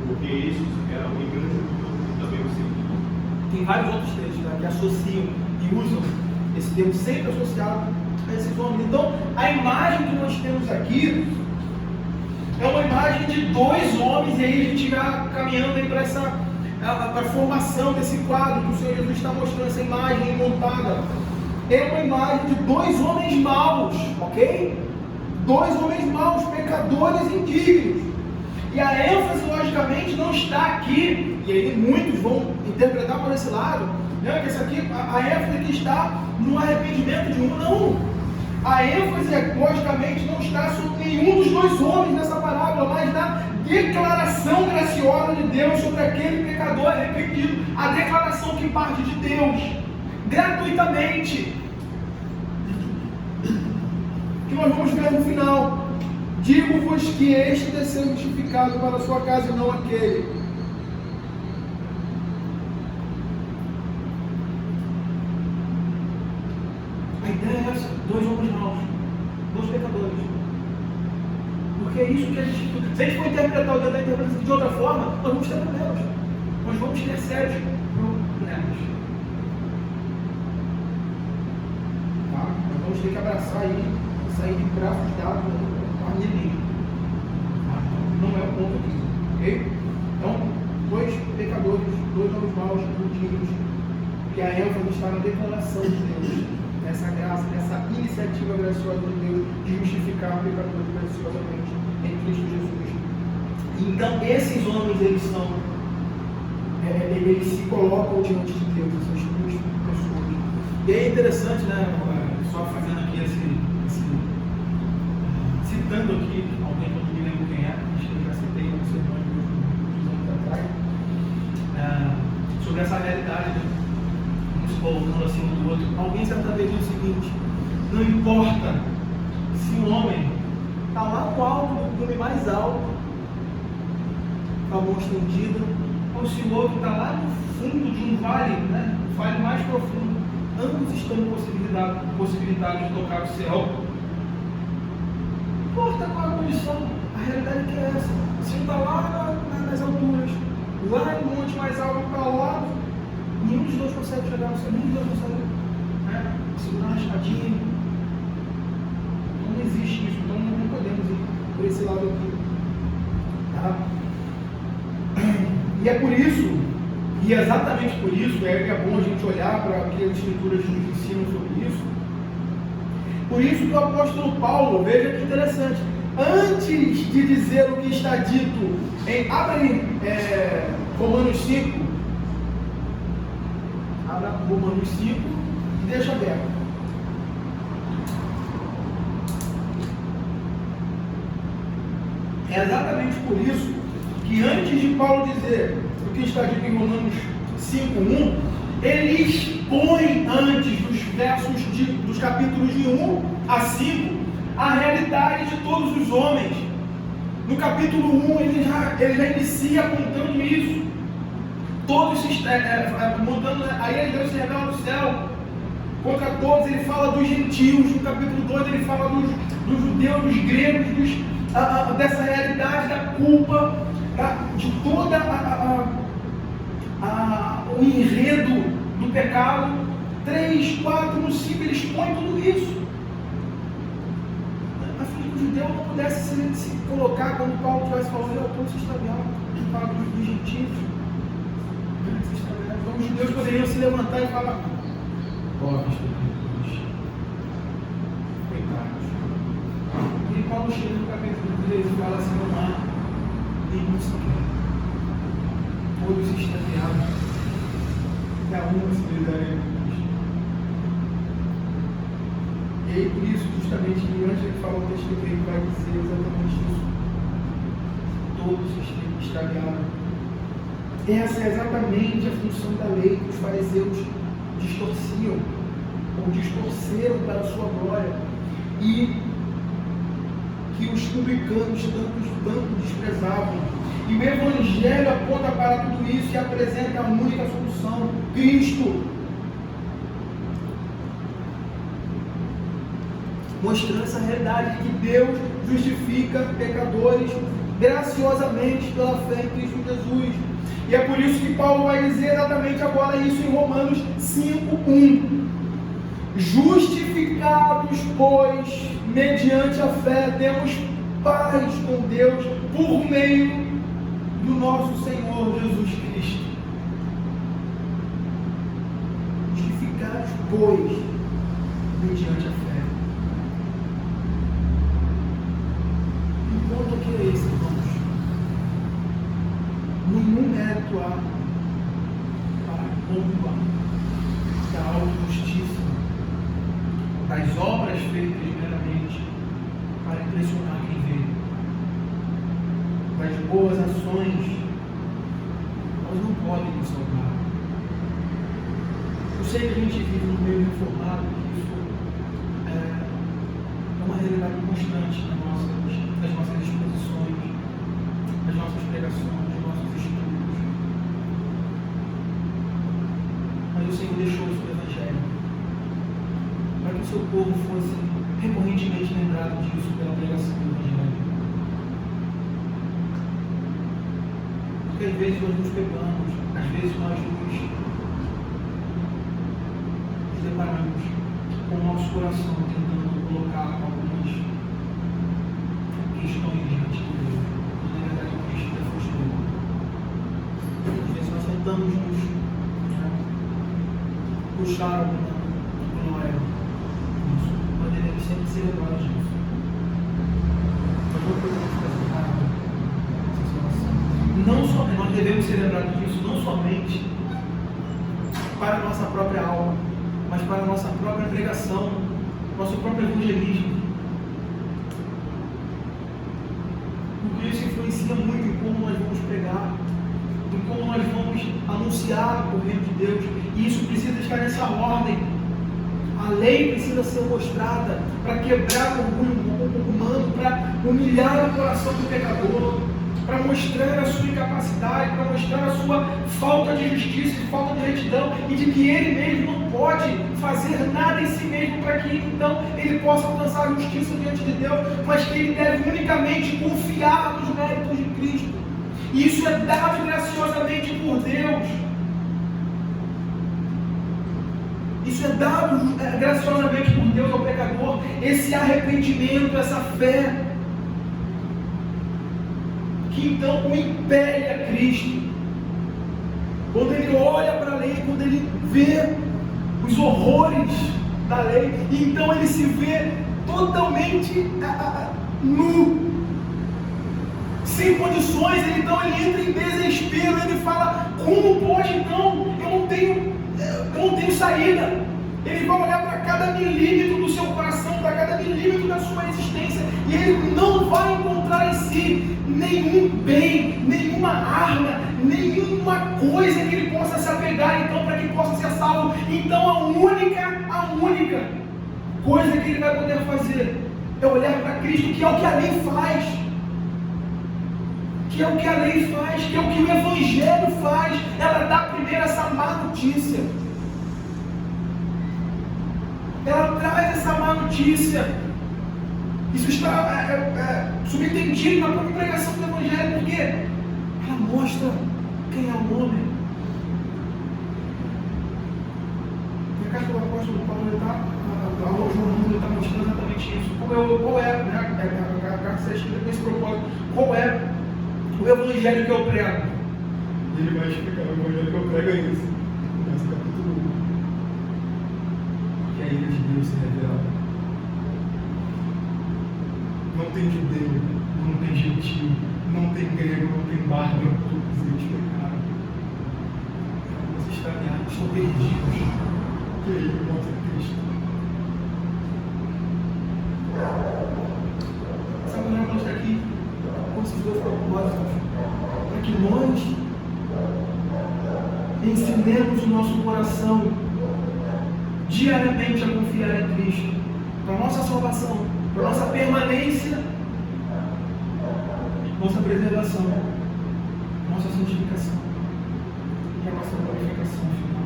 porque estes eram em grande número e também o seguiam. Tem vários outros textos, né, que associam e usam esse termo sempre associado a esses homens. Então, a imagem que nós temos aqui é uma imagem de dois homens, e aí a gente vai caminhando aí para a formação desse quadro que o Senhor Jesus está mostrando, essa imagem montada. É uma imagem de dois homens maus, ok? Dois homens maus, pecadores indignos. E a ênfase, logicamente, não está aqui, e aí muitos vão interpretar por esse lado, né, que essa aqui, a ênfase aqui está no arrependimento de um, não. A ênfase, logicamente, não está sobre nenhum dos dois homens nessa parábola, mas na declaração graciosa de Deus sobre aquele pecador arrependido, a declaração que parte de Deus, gratuitamente, que nós vamos ver no final. Digo-vos que este desceu justificado para a sua casa e não aquele. A ideia é essa: dois homens maus, dois pecadores. Porque é isso que a gente. Se a gente for interpretar o Deus da interpretação de outra forma, nós vamos ter problemas. Nós vamos ter sérios problemas. Tá? Nós vamos ter que abraçar aí, sair de braços dados com a mesmo. Não é o ponto aqui, ok? Então, dois pecadores, dois homens maus, indignos, e a ênfase está na declaração de Deus, nessa graça, nessa iniciativa graciosa de Deus de justificar pecadores graciosamente em Cristo Jesus. Então, esses homens, eles se colocam diante de Deus, essas duas pessoas. E é interessante, né, só fazendo aqui citando aqui alguém que eu não me lembro quem é, acho que eu já citei no sermão de anos atrás, sobre essa realidade, né? Se colocando assim um do outro. Alguém certa vez disse o seguinte: não importa se um homem está lá no alto do cume mais alto, com a mão estendida, ou se o outro está lá no fundo de um vale, né? Um vale mais profundo, ambos estão possibilitados de tocar o céu. Não importa qual a condição, a realidade é que é essa. Se um está lá nas alturas, lá no monte mais alto, para lá, nenhum dos dois consegue chegar no céu, nenhum dos dois consegue, né, segurar uma escadinha. Não existe isso, então não podemos ir por esse lado aqui. Tá? E é por isso, e exatamente por isso, é bom a gente olhar para o que as Escrituras nos ensinam sobre isso. Por isso que o apóstolo Paulo, veja que interessante, antes de dizer o que está dito abre Romanos 5, abra Romanos 5 e deixa aberto. É exatamente por isso que antes de Paulo dizer o que está dito em Romanos 5:1, ele expõe antes dos capítulos de 1 a 5 a realidade de todos os homens. No capítulo 1 ele já inicia apontando isso. Todos montando a ira de Deus se revela no céu contra todos. Ele fala dos gentios. No capítulo 2 ele fala dos judeus, dos gregos, dessa realidade da culpa, de toda o enredo do pecado. 3, 4, no 5 ele expõe tudo isso. A filha do judeu não pudesse se colocar, quando Paulo estivesse falando, eu estou se extraviado, que fala dos gentios. Então os judeus poderiam se levantar e falar: pobres pecadores, pecados. E Paulo chega no capítulo 13 e fala assim: não há nenhum sequer, todos extraviados, cada um se lidarem com Cristo. E aí, por isso, justamente, antes de falar o texto que ele vai dizer exatamente isso: todos extraviaram. Essa é exatamente a função da lei que os fariseus distorciam, ou distorceram para a sua glória, e que os publicanos tanto desprezavam. E o Evangelho aponta para tudo isso e apresenta a única solução: Cristo. Mostrando essa realidade de que Deus justifica pecadores graciosamente pela fé em Cristo Jesus. E é por isso que Paulo vai dizer exatamente agora isso em Romanos 5:1. Justificados, pois, mediante a fé, temos paz com Deus por meio do nosso Senhor Jesus Cristo. Justificados, pois, mediante a fé. Que ponto que é esse, irmãos? Nenhum mérito há para a pompa da autojustiça, das obras feitas meramente para impressionar quem vê, das boas ações, elas não podem nos salvar. Eu sei que a gente vive no meio reformado, que isso é uma realidade constante nas nossas exposições, nas nossas pregações, nos nossos estudos. Mas o Senhor deixou isso no Evangelho, para que o seu povo fosse recorrentemente lembrado disso pela pregação do Evangelho. Porque às vezes nós nos pegamos, às vezes nós nos deparamos com o nosso coração tentando colocar algumas questões diante de Deus. Na verdade, o Cristo já frustrou. Às vezes nós tentamos nos puxar alguma glória. Isso. Nós devemos sempre ser lembrados disso. Nós não podemos fazer essa situação. Não só, nós devemos ser lembrados disso, não somente para a nossa própria alma, mas para a nossa própria pregação, nosso próprio evangelismo. Porque isso influencia muito em como nós vamos pregar, em como nós vamos anunciar o reino de Deus. E isso precisa estar nessa ordem. A lei precisa ser mostrada para quebrar o orgulho humano, para humilhar o coração do pecador, para mostrar a sua incapacidade, para mostrar a sua falta de justiça, de falta de retidão, e de que ele mesmo não pode fazer nada em si mesmo para que então ele possa alcançar a justiça diante de Deus, mas que ele deve unicamente confiar nos méritos de Cristo. E isso é dado graciosamente por Deus. Isso é dado graciosamente por Deus ao pecador, esse arrependimento, essa fé, que então o impele a Cristo. Quando ele olha para a lei, quando ele vê os horrores da lei, então ele se vê totalmente nu, sem condições. Então ele entra em desespero, ele fala: como pode então? Eu não tenho saída. Ele vai olhar para cada milímetro do seu coração, para cada milímetro da sua existência, e ele não vai encontrar em si nenhum bem, nenhuma arma, nenhuma coisa que ele possa se apegar, então, para que possa ser salvo. Então a única coisa que ele vai poder fazer é olhar para Cristo, que é o que a lei faz, que é o que a lei faz, que é o que o Evangelho faz. Ela dá primeiro essa má notícia, ela traz essa má notícia. Isso está subentendido na própria pregação do Evangelho, porque ela mostra quem é o homem. E a carta do apóstolo Paulo está mostrando exatamente isso. Qual é a carta está escrita com esse propósito? Qual é o Evangelho que eu prego? E ele vai explicar: o Evangelho que eu prego é esse. Nesse capítulo 1. Que a ilha de Deus se revela. Não tem judeu, não tem gentil, não tem grego, não tem bárbaro, todos eles pecaram. Vocês estão perdidos. Que ele mostra Cristo. Essa mulher mostra aqui com esses dois propósitos, para que nós ensinemos o nosso coração diariamente a confiar em Cristo, para a nossa salvação, para a nossa permanência, nossa preservação, nossa santificação, para a nossa glorificação final.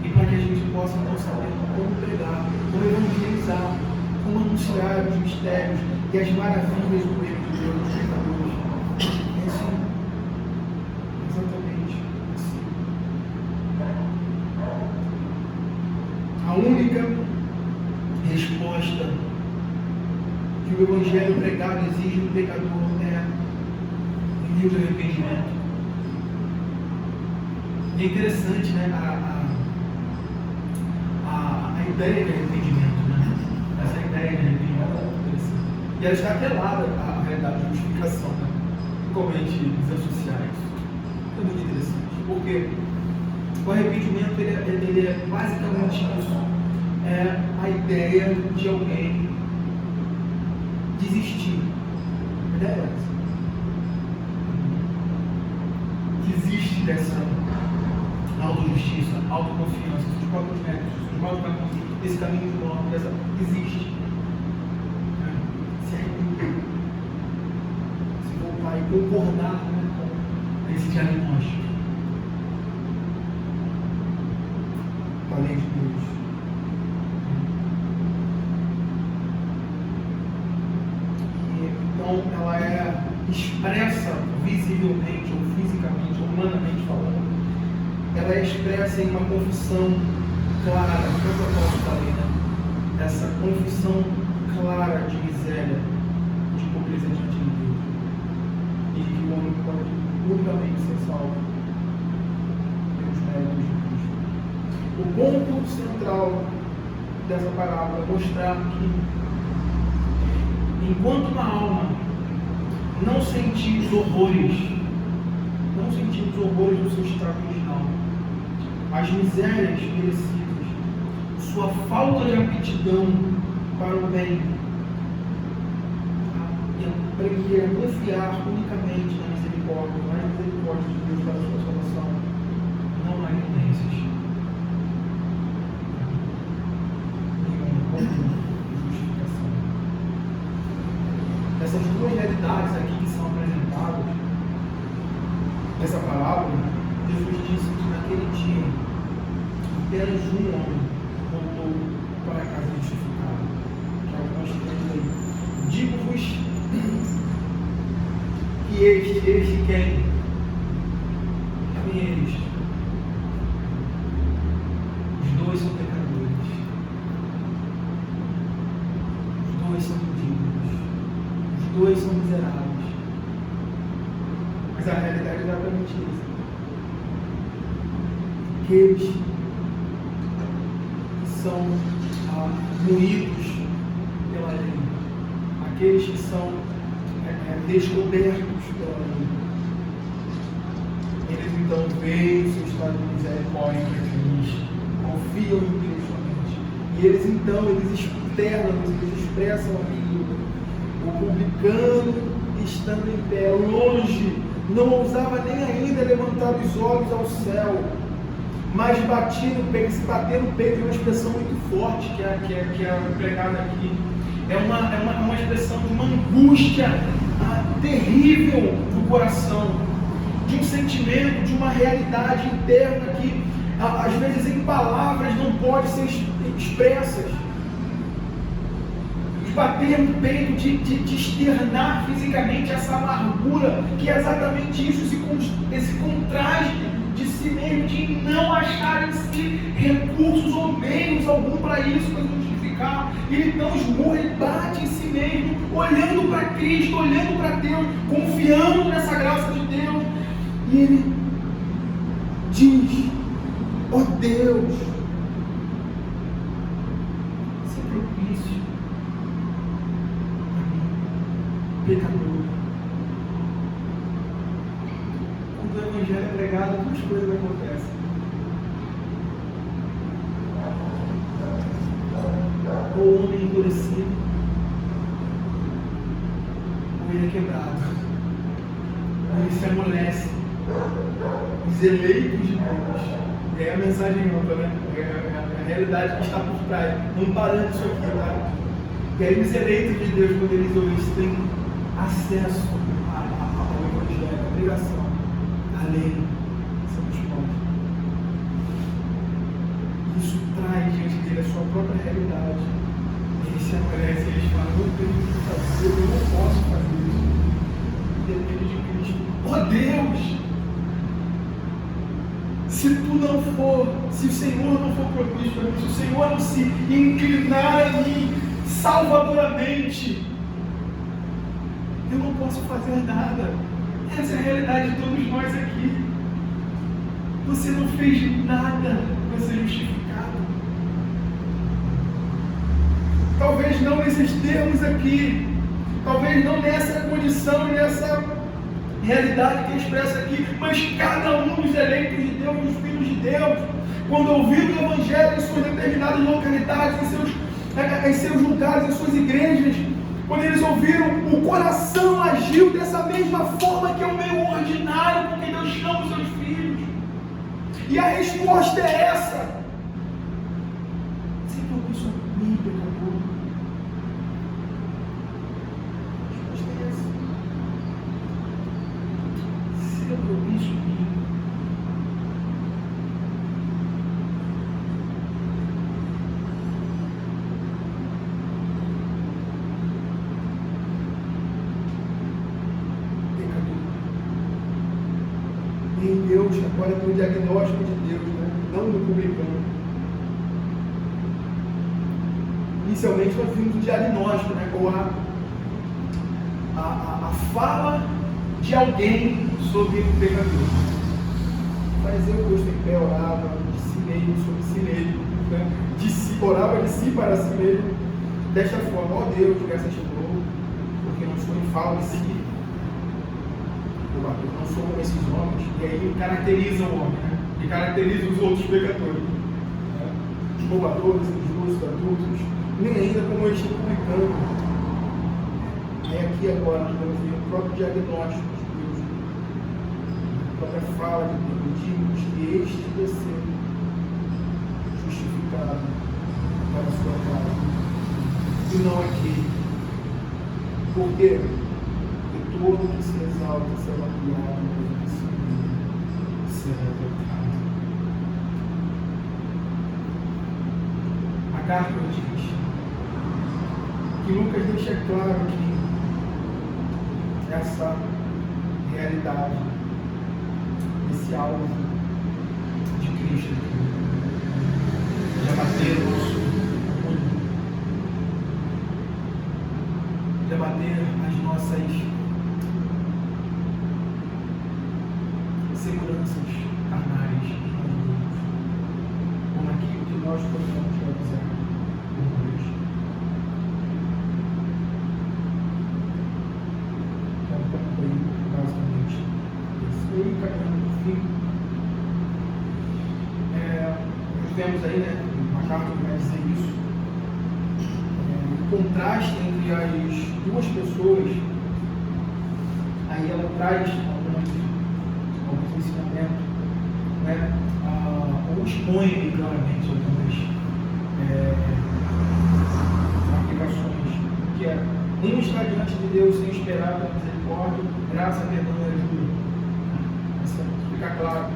E para que a gente possa então saber como pregar, como evangelizar, como anunciar os mistérios e as maravilhas do reino de Deus dos pecadores. É assim. Exatamente assim. A única resposta que o Evangelho pregado exige do pecador é humilde arrependimento. E é interessante, né, a ideia de arrependimento, né? Essa ideia de arrependimento é muito interessante. E ela está atrelada à realidade de justificação, né? Como a gente desassociar isso. É muito interessante, porque o arrependimento ele é basicamente isso. É a ideia de alguém desistir. A ideia é essa. Desiste dessa autojustiça, autoconfiança, dos próprios méritos, dos próprios caminhos, desse caminho de morte, dessa desiste. Se arrepender. Se voltar e concordar, né, com esse diagnóstico da lei de Deus. Então, ela é expressa visivelmente, ou fisicamente, ou humanamente falando. Ela é expressa em uma confissão clara, que é o propósito da lei, né? Essa confissão clara de miséria, de pobreza diante de Deus. E que o homem pode unicamente ser salvo pelos méritos de Cristo. O ponto central dessa parábola é mostrar que enquanto uma alma não sentir os horrores do seu estado original, as misérias merecidas, sua falta de aptidão para o bem, e aprender a confiar unicamente na misericórdia, nas misericórdias de Deus para a sua salvação, não há evidências. Essas duas realidades aqui que são apresentadas nessa parábola, Jesus disse que naquele dia apenas um homem voltou para a casa justificada, que é o que nós temos aí. Digo-vos que este quem? Eles. Os dois são pecadores. Os dois são indignos. Os dois são miseráveis. Mas a realidade é exatamente isso. Aqueles que são moídos pela lei, aqueles que são descobertos pela lei, eles então veem o seu estado de miséria e correm para Cristo, confiam em Deus somente. E eles então, eles expressam aquilo. O publicano, estando em pé, longe, não ousava nem ainda levantar os olhos ao céu, mas batia no peito, se bater no peito é uma expressão muito forte que é pregada aqui. É uma expressão de uma angústia terrível do coração, de um sentimento, de uma realidade interna que às vezes em palavras não pode ser expressas. De bater no peito, de externar fisicamente essa amargura, que é exatamente isso, esse contraste de si mesmo, de não achar em si recursos ou meios algum para isso, para justificar. Ele não esmurra, ele bate em si mesmo, olhando para Cristo, olhando para Deus, confiando nessa graça de Deus. E ele diz: ó Deus, se propício a mim, pecador. Quando o Evangelho é pregado, duas coisas acontecem. Ou o homem endurecido, ou ele é quebrado, ou ele se amolece. Os eleitos de Deus, é a mensagem ampla, né? É a realidade que está por trás, amparando isso aqui, tá? E aí os eleitos de Deus, quando eles têm acesso ao Evangelho, à pregação, à lei, são expostos. Isso traz diante dele a sua própria realidade. Eles se aparecem e eles falam: não tenho o que fazer, eu não posso fazer isso. Depende de Cristo. Oh Deus! Se tu não for, se o Senhor não for propício para mim, se o Senhor não se inclinar a mim salvadoramente, eu não posso fazer nada. Essa é a realidade de todos nós aqui. Você não fez nada para ser justificado. Talvez não nesses termos aqui, talvez não nessa condição e nessa realidade que é expressa aqui, mas cada um dos eleitos de Deus, dos filhos de Deus, quando ouviram o Evangelho em suas determinadas localidades, em seus lugares, em suas igrejas, quando eles ouviram, o coração agiu dessa mesma forma que é o meio ordinário com que Deus chama os seus filhos. E a resposta é essa: se propício a mim, pecador. A resposta é essa: se propício a mim. Em Deus, agora tem o diagnóstico de Deus, né? Não do publicano. Inicialmente nós vimos o diagnóstico, né? Com a fala de alguém sobre o pecador. Fariseu posto em pé orava de si mesmo, sobre si mesmo, né? Orava de si para si mesmo, desta forma: ó Deus, que graças te dou, porque não sou em fala de si. Eu não sou como esses homens. E aí ele caracteriza o homem, né? Ele caracteriza os outros pecadores, né? Os roubadores, injustos, adultos, nem ainda como este publicano. E aqui agora nós vamos ver o próprio diagnóstico de Deus, a própria fala de Deus: diz que este desceu justificado para a sua casa, e não aquele. Por quê? Todo que se exalta será humilhado, será tocado. A carta diz que Lucas deixa claro que essa realidade, esse alvo de Cristo, de abater de abater as nossas seguranças carnais, como aquilo que nós podemos realizar por Deus. Então, basicamente, isso aí, caminhando no fim, vemos aí, né, uma carta que vai dizer isso, o contraste entre as duas pessoas, aí ela traz alguns ensinamentos, né, ou expõe claramente algumas aplicações, que é um está diante de Deus sem esperar pela misericórdia, graça, perdão e ajuda. Isso fica claro.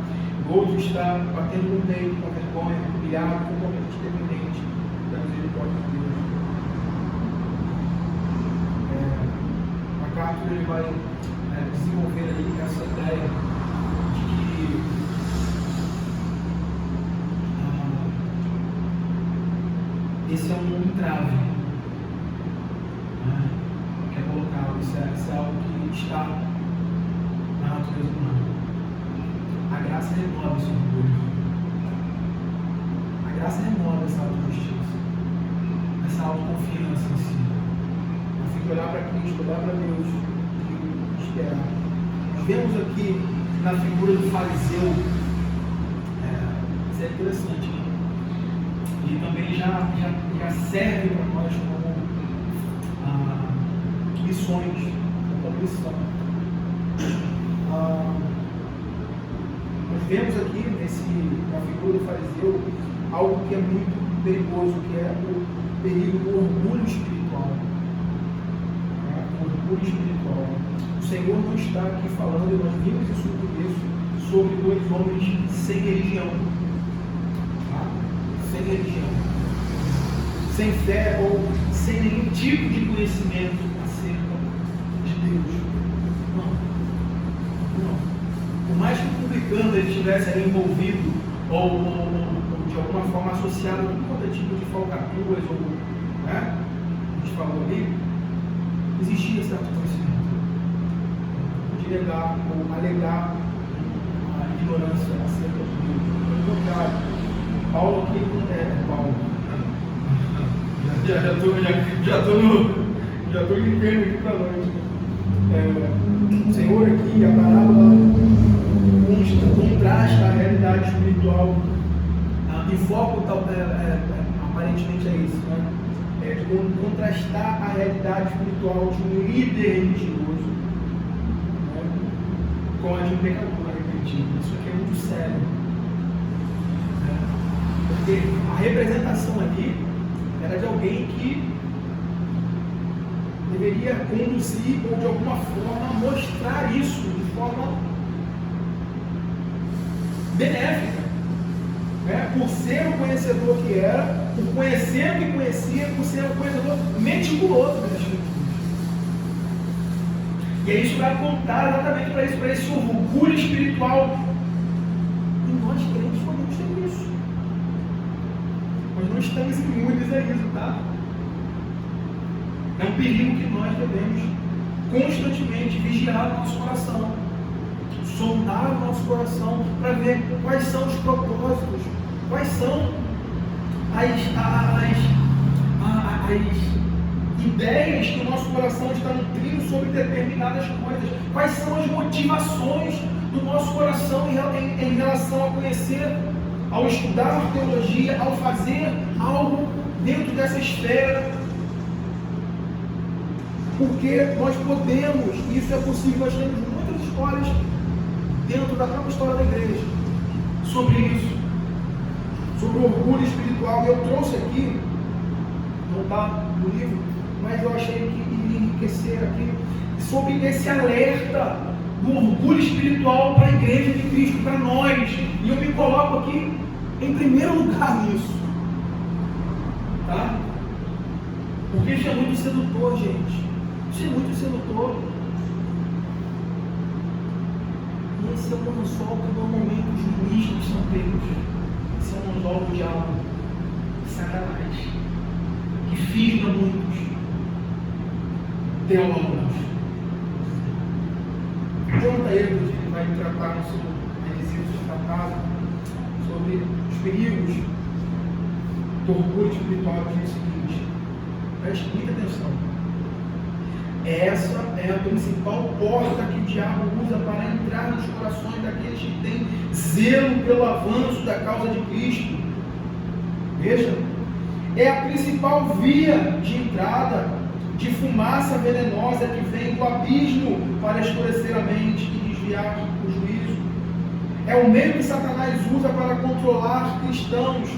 O outro está batendo no peito com vergonha, humilhado, totalmente dependente da misericórdia de Deus. MacArthur ele vai desenvolver aí essa ideia de que esse é um entrave que é colocado, isso é algo que está na natureza humana. A graça renova esse orgulho. A graça renova essa autojustiça, essa autoconfiança em si. Eu fico olhar para Cristo, olhar para Deus e esperar. Nós vemos aqui na figura do fariseu, isso é interessante, né? E também já serve para nós como lições, como lição. Nós vemos aqui na figura do fariseu algo que é muito perigoso, que é o perigo do orgulho espiritual. O orgulho espiritual. O Senhor não está aqui falando, e nós vimos isso sobre dois homens sem religião. Sem religião, sem fé ou sem nenhum tipo de conhecimento acerca de Deus. Não. Por mais que o publicano ele estivesse ali envolvido ou de alguma forma associado a todo quanto é tipo de falcatruas, né? A gente falou ali, existia certo conhecimento. De negar ou alegar a ignorância acerca de Deus. Pelo contrário, Paulo aqui Paulo. Já estou limpando aqui para nós. O Senhor aqui, a parábola contrasta a realidade espiritual e foco aparentemente é isso, né? De contrastar a realidade espiritual de um líder religioso, né, com a de um pecador arrependido. Isso aqui é muito sério. Porque a representação ali era de alguém que deveria conduzir ou de alguma forma mostrar isso de forma benéfica, né? Por ser o conhecedor que era, por conhecer o que conhecia, por ser um conhecedor meticuloso das Escrituras. E aí isso vai apontar exatamente para esse orgulho espiritual. E nós crentes podemos ter isso. Nós não estamos imunes a isso, tá? É um perigo que nós devemos constantemente vigiar o nosso coração, sondar o nosso coração para ver quais são os propósitos, quais são as ideias que o nosso coração está nutrindo sobre determinadas coisas, quais são as motivações do nosso coração em relação a conhecer, ao estudar teologia, ao fazer algo dentro dessa esfera. Porque nós podemos, e isso é possível, nós temos muitas histórias dentro da própria história da igreja sobre isso, sobre o orgulho espiritual. Eu trouxe aqui, não está no livro, mas eu achei que iria enriquecer aqui, sobre esse alerta do orgulho espiritual para a igreja de Cristo, para nós. E eu me coloco aqui em primeiro lugar nisso, tá? Porque isso é muito sedutor, gente. Isso é muito sedutor. E esse é o anzol que normalmente os ministros são pegos. Esse é o anzol do diabo, Satanás, que fisga muitos teólogos. John Taylor, ele vai tratar no seu requisito tratado sobre os perigos do orgulho espiritual, diz o seguinte: preste muita atenção. Essa é a principal porta que o diabo usa para entrar nos corações daqueles que têm zelo pelo avanço da causa de Cristo Veja, é a principal via de entrada de fumaça venenosa que vem do abismo para escurecer a mente e desviar o juízo. É o meio que Satanás usa para controlar cristãos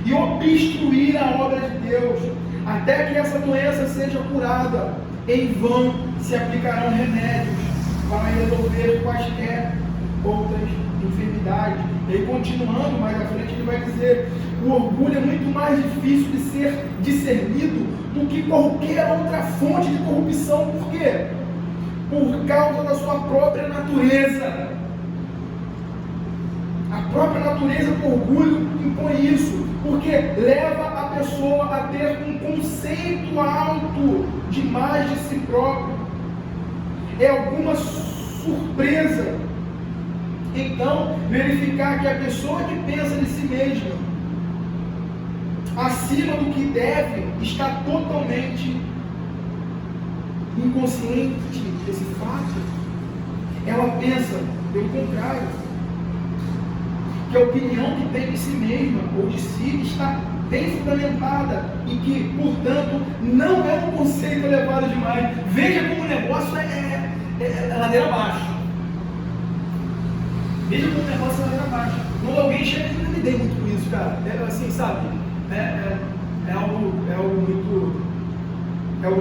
e obstruir a obra de Deus, até que essa doença seja curada. Em vão se aplicarão remédios para resolver quaisquer outras enfermidades. E aí, continuando mais à frente, ele vai dizer: o orgulho é muito mais difícil de ser discernido do que qualquer outra fonte de corrupção. Por quê? Por causa da sua própria natureza. A própria natureza do orgulho impõe isso, porque leva a pessoa a ter um conceito alto demais de si próprio. É alguma surpresa, então, verificar que a pessoa que pensa de si mesma acima do que deve está totalmente inconsciente desse fato. Ela pensa, pelo contrário, que a opinião que tem de si mesma ou de si está bem fundamentada e que, portanto, não é um conceito elevado demais. Veja como o negócio é ladeira abaixo. Veja como o negócio é ladeira abaixo. Quando alguém chega, eu não me dei muito com isso, cara. É assim, sabe? É algo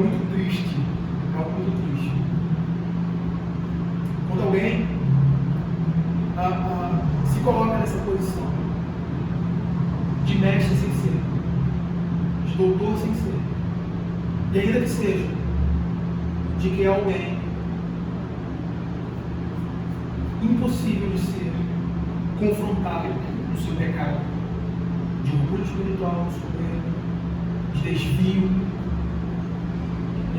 muito triste. É algo muito triste. Quando alguém se coloca nessa posição de mestre sem ser, de doutor sem ser, e ainda que seja de que é alguém impossível de ser confrontado no seu pecado de orgulho espiritual, de desvio.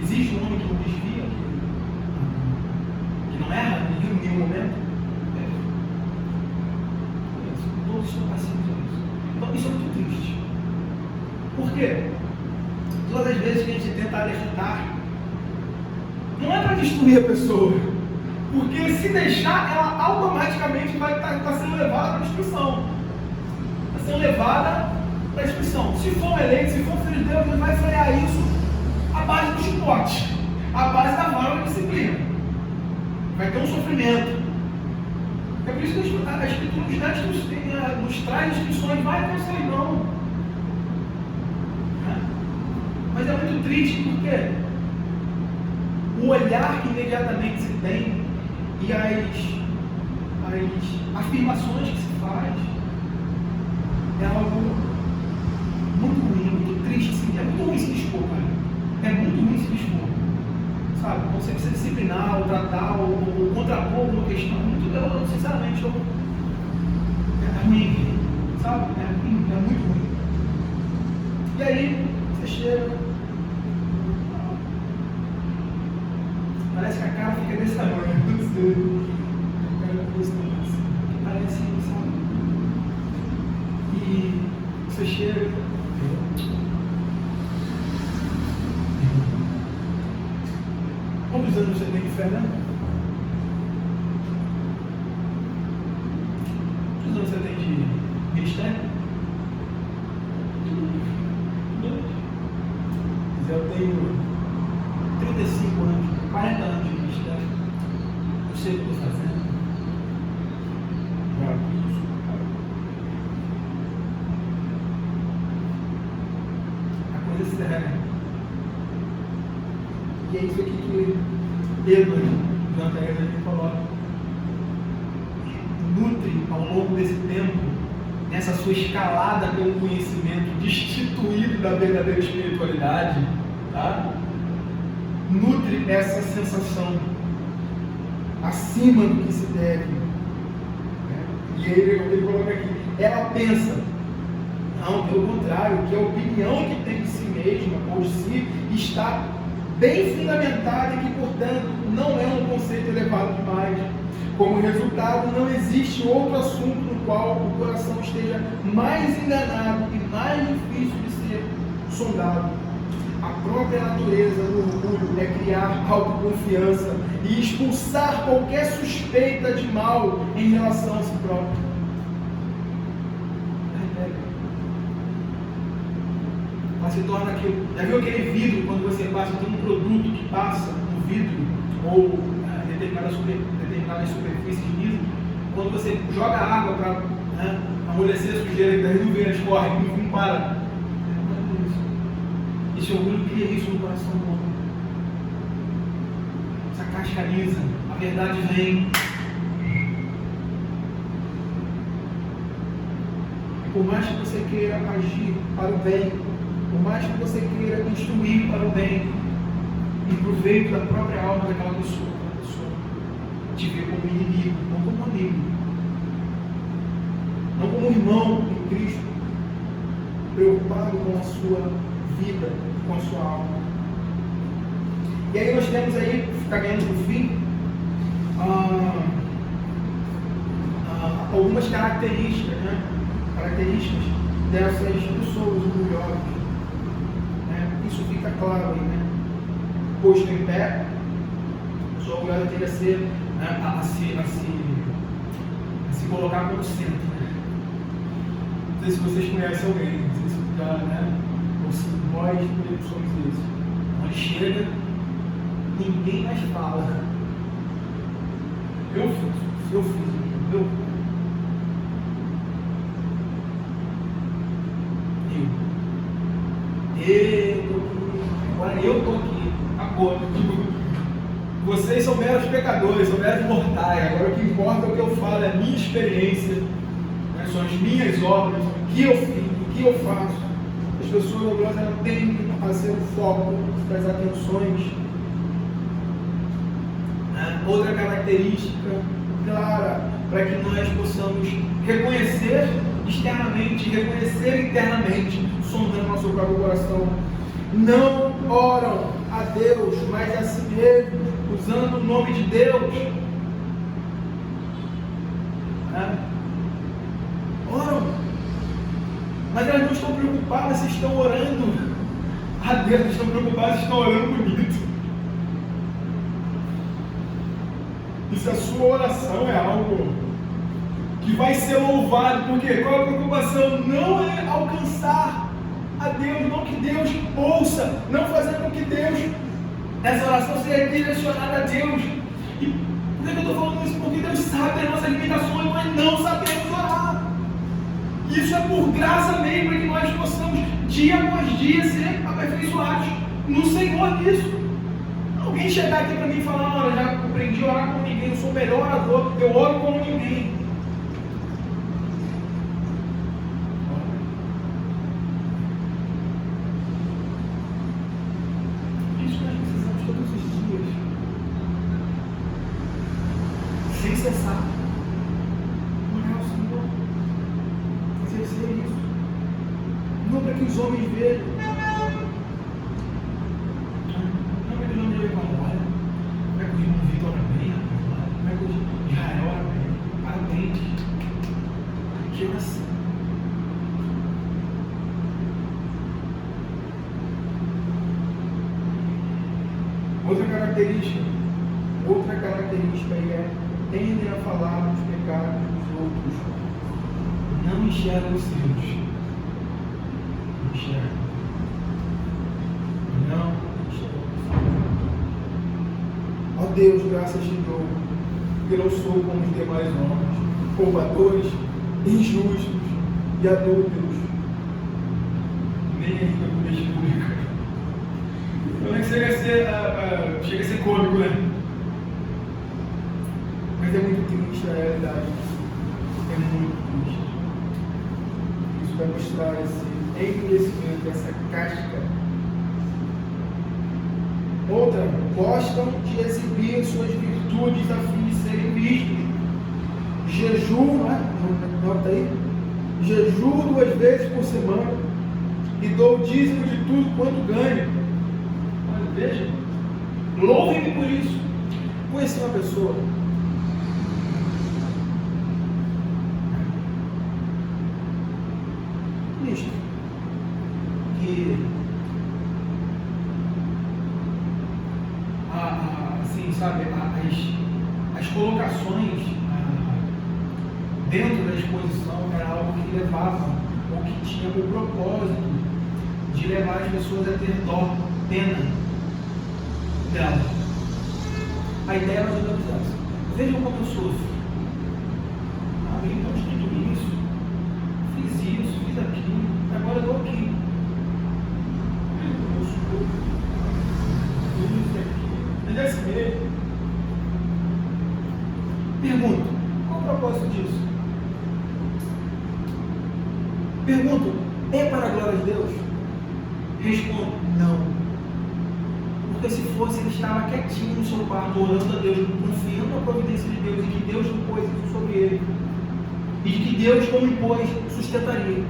Existe um homem que não desvia, que não erra em nenhum momento? Todos estão passíveis a isso. Então isso é muito triste. Por quê? Todas as vezes que a gente tenta alertar, não é para destruir a pessoa, porque se deixar, ela automaticamente vai estar sendo levada para a destruição. Está sendo levada para a destruição. Se for um eleito, se for um filho de Deus, Deus vai frear isso à base do chicote, à base da vara da disciplina. Vai ter um sofrimento. É por isso que a Escritura nos traz instruções, vai até o sermão. Mas é muito triste porque o olhar que imediatamente se tem e as afirmações que se faz é algo muito ruim, muito triste. É muito ruim se dispor, cara. É muito ruim se dispor. Sabe? Quando você precisa disciplinar, ou tratar, ou contrapor alguma questão, eu sinceramente, é ruim, sabe? É muito ruim. E aí, você chega, parece que a cara fica desse tamanho, parece, sabe? E você chega, quantos anos você tem de fé, né? Quantos anos você tem de ministério? Eu tenho 35 anos, 40 anos de ministério. Eu sei o que eu estou fazendo. A coisa se derrama. E é isso aqui que Edward, ele coloca. Nutre ao longo desse tempo, nessa sua escalada pelo conhecimento, destituído da verdadeira espiritualidade, tá? Nutre essa sensação acima do que se deve. E ele coloca aqui, ela pensa, não, pelo contrário, que a opinião que tem de si mesma ou de si está bem fundamentada e que, portanto, não é um conceito elevado demais. Como resultado, não existe outro assunto no qual o coração esteja mais enganado e mais difícil de ser sondado. A própria natureza do orgulho é criar autoconfiança e expulsar qualquer suspeita de mal em relação a si próprio. ela se torna aquilo. Já viu aquele vidro, quando você passa, tem um produto que passa no vidro, ou determinadas superfícies de vidro, quando você joga água para amolecer a sujeira e daí não vem, escorre, não para. Esse orgulho cria isso no coração do homem. Essa casca lisa, a verdade vem. Por mais que você queira agir para o bem, por mais que você queira instruir para o bem, e proveito da própria alma daquela pessoa te vê como inimigo, não como amigo, não como irmão em Cristo, preocupado com a sua vida, com a sua alma. E aí nós temos aí, caminhando para o fim, algumas características, características dessas pessoas orgulhosas. Isso fica claro aí, posto em pé, a sua orgulhosa tende a ser, a se colocar como centro. Não sei se vocês conhecem alguém, não sei se já, ou se nós somos isso. Onde chega, ninguém mais fala. Eu fiz. Eu estou aqui, agora. Vocês são meros pecadores, são meros mortais. Agora o que importa é o que eu falo, é a minha experiência, são as minhas obras, o que eu fiz, o que eu faço. As pessoas orgulhosas têm que fazer o foco das atenções. Outra característica clara para que nós possamos reconhecer externamente, reconhecer internamente, sondando nosso próprio coração. Não oram a Deus, mas a si mesmos, usando o nome de Deus. Oram, mas elas não estão preocupadas se estão orando a Deus, estão preocupadas se estão orando bonito. E se a sua oração é algo que vai ser louvado, porque qual é a preocupação? Não é alcançar a Deus, não que Deus ouça, não fazer com que Deus, essa oração seja direcionada a Deus. E por que eu estou falando isso? Porque Deus sabe as nossas limitações, nós não sabemos orar. Isso é por graça mesmo, para que nós possamos, dia após dia, ser aperfeiçoados no Senhor nisso. Alguém chegar aqui para mim e falar, olha, já aprendi a orar como ninguém, eu sou o melhor orador, eu oro como ninguém. Isso nós precisamos todos os dias, sem cessar, orar ao Senhor, exercer isso, não para que os homens vejam. Outra característica aí é tendem a falar dos pecados dos outros, não enxergam os seus. Não enxergam os seus. Ó Deus, graças te dou, que não sou como os demais homens, roubadores, injustos e adúlteros, nem ainda com lei pública. Não é que chega a ser cômico, né? Mas é muito triste a realidade. É muito triste. Isso vai mostrar esse endurecimento, essa casca. Outra, gostam de exibir suas virtudes a fim de serem vistos. Jejum, nota aí. Jejuo 2 vezes por semana e dou o dízimo de tudo quanto ganho. Veja, louvem-me por isso. Conheci uma pessoa nisto, que assim, sabe, as colocações dentro da exposição era algo que levava, ou que tinha o propósito de levar as pessoas a ter dó, pena dela. A ideia é mais ou menos essa. Vejam como eu sofro. Eu fiz tudo isso, fiz aquilo, agora eu estou aqui. Eu sofro. Tudo isso aqui. Ele é assim mesmo. Pergunto, qual o propósito disso? Pergunto, é para a glória de Deus? Respondo, não. Porque se fosse, ele estava quietinho no seu quarto, orando a Deus, confiando na providência de Deus, e que Deus impôs isso sobre ele. E de que Deus, como impôs, sustentaria.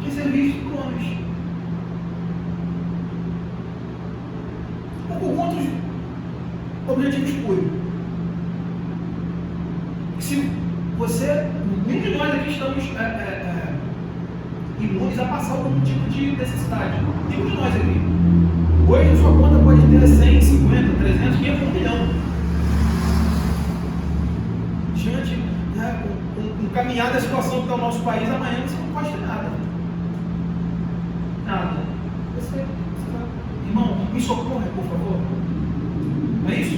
Que ser visto por homens. Ou com outros objetivos puros. Se você, nenhum de nós aqui estamos imunes a passar algum tipo de necessidade. Nenhum de nós aqui. Hoje a sua conta pode ter 100, 50, 300, 500, 1 milhão. Diante, né, com caminhar da situação que está o nosso país, amanhã você não pode ter nada. Nada. Você vai, irmão, me socorre, por favor. Não é isso?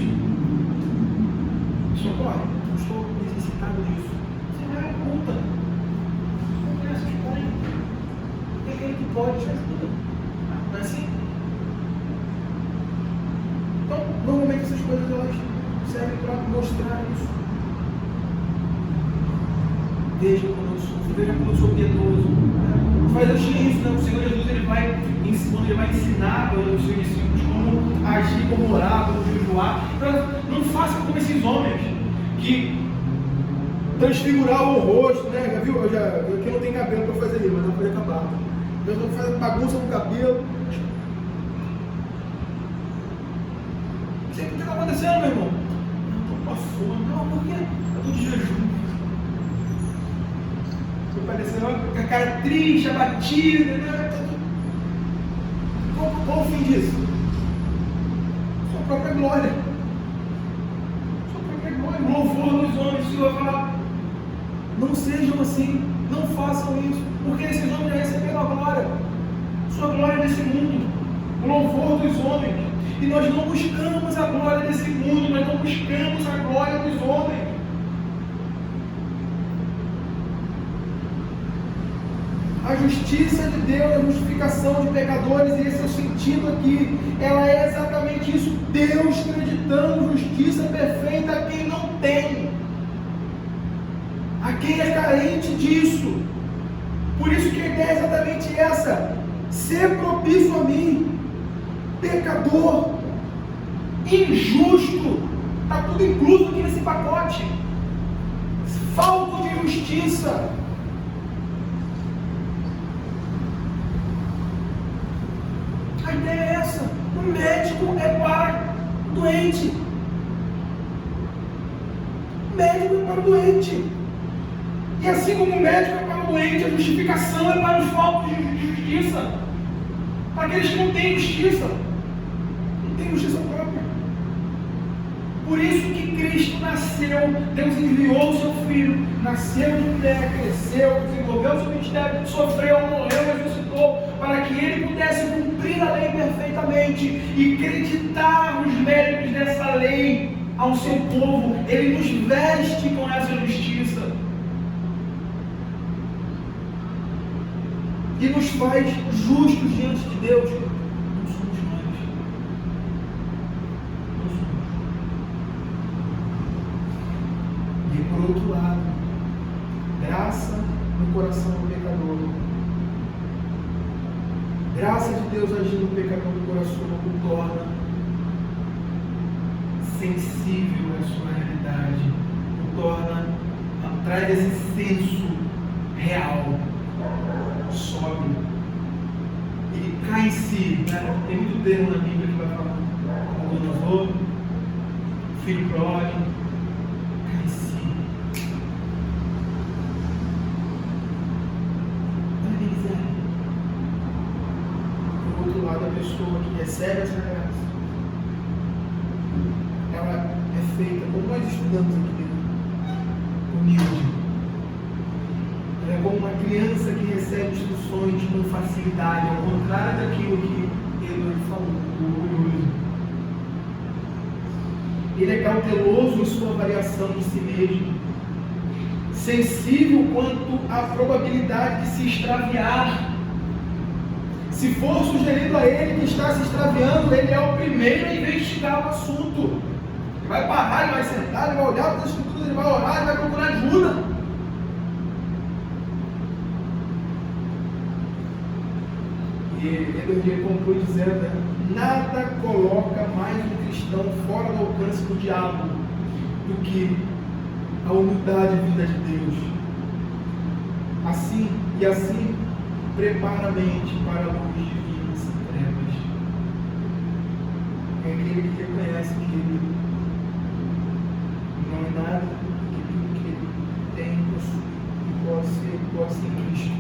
Me socorre. Eu estou necessitado disso. Você vai à conta. Não tem essa escolha. É aquele que pode te ajuda. Não é assim? Então, normalmente essas coisas elas servem para mostrar isso. Veja como eu sou, veja como eu sou piedoso. Mas eu tinha isso, né? O Senhor Jesus ele vai ensinar aos seus discípulos como agir, como orar, como jejuar. Então, não faça como esses homens que transfiguravam o rosto, né? Já viu? Aqui não tem cabelo para fazer isso, mas dá para fazer com a barba. Eu não faço bagunça no cabelo. O que está acontecendo, meu irmão? Eu estou com fome. Não, por quê? Eu estou de jejum. Parecendo com a cara triste, abatida, né? Qual o fim disso? Sua própria glória. Sua própria glória. O louvor dos homens. O Senhor vai falar: não sejam assim, não façam isso, porque esses homens já receberam a glória. Sua glória nesse mundo. O louvor dos homens. E nós não buscamos a glória desse mundo, nós não buscamos a glória dos homens. A justiça de Deus, a justificação de pecadores, e esse é o sentido aqui, ela é exatamente isso: Deus acreditando justiça perfeita a quem não tem, a quem é carente disso. Por isso que a ideia é exatamente essa: ser propício a mim, pecador, injusto, está tudo incluso aqui nesse pacote, falta de justiça. A ideia é essa: o médico é para o doente. O médico é para o doente. E assim como o médico é para o doente, a justificação é para os faltos de justiça. Para aqueles que não têm justiça. Não têm justiça própria. Por isso que Cristo nasceu, Deus enviou o seu Filho, nasceu de mulher, cresceu, desenvolveu o seu ministério, sofreu, morreu, ressuscitou, para que ele pudesse cumprir a lei perfeitamente e acreditar os méritos dessa lei ao seu povo. Ele nos veste com essa justiça e nos faz justos diante de Deus. Não somos nós. Não somos. E por outro lado, graça no coração do pecador. Graça de Deus agindo no pecador do coração o torna sensível à sua realidade, o torna, traz esse senso real, sóbrio. Ele cai em si, né? Tem muito termo na Bíblia que vai falar Nabucodonosor, filho pródigo, cai em si. Olha a miséria. Do outro lado, a pessoa que recebe essa graça, ela é feita, como nós estudamos aqui dentro, humilde. Ela é como uma criança criança que recebe instruções com facilidade, ao contrário daquilo que ele falou, o orgulhoso. Ele é cauteloso em sua avaliação de si mesmo, sensível quanto à probabilidade de se extraviar. Se for sugerido a ele que está se extraviando, ele é o primeiro a investigar o assunto. Ele vai parar, ele vai sentar, ele vai olhar para as escrituras, ele vai orar, ele vai procurar ajuda. E ele conclui dizendo, nada coloca mais um cristão fora do alcance do diabo do que a humildade vinda de Deus. Assim prepara a mente para a luz divina sem trevas. É aquele que reconhece que ele não é nada, que tudo que ele tem e pode ser em Cristo,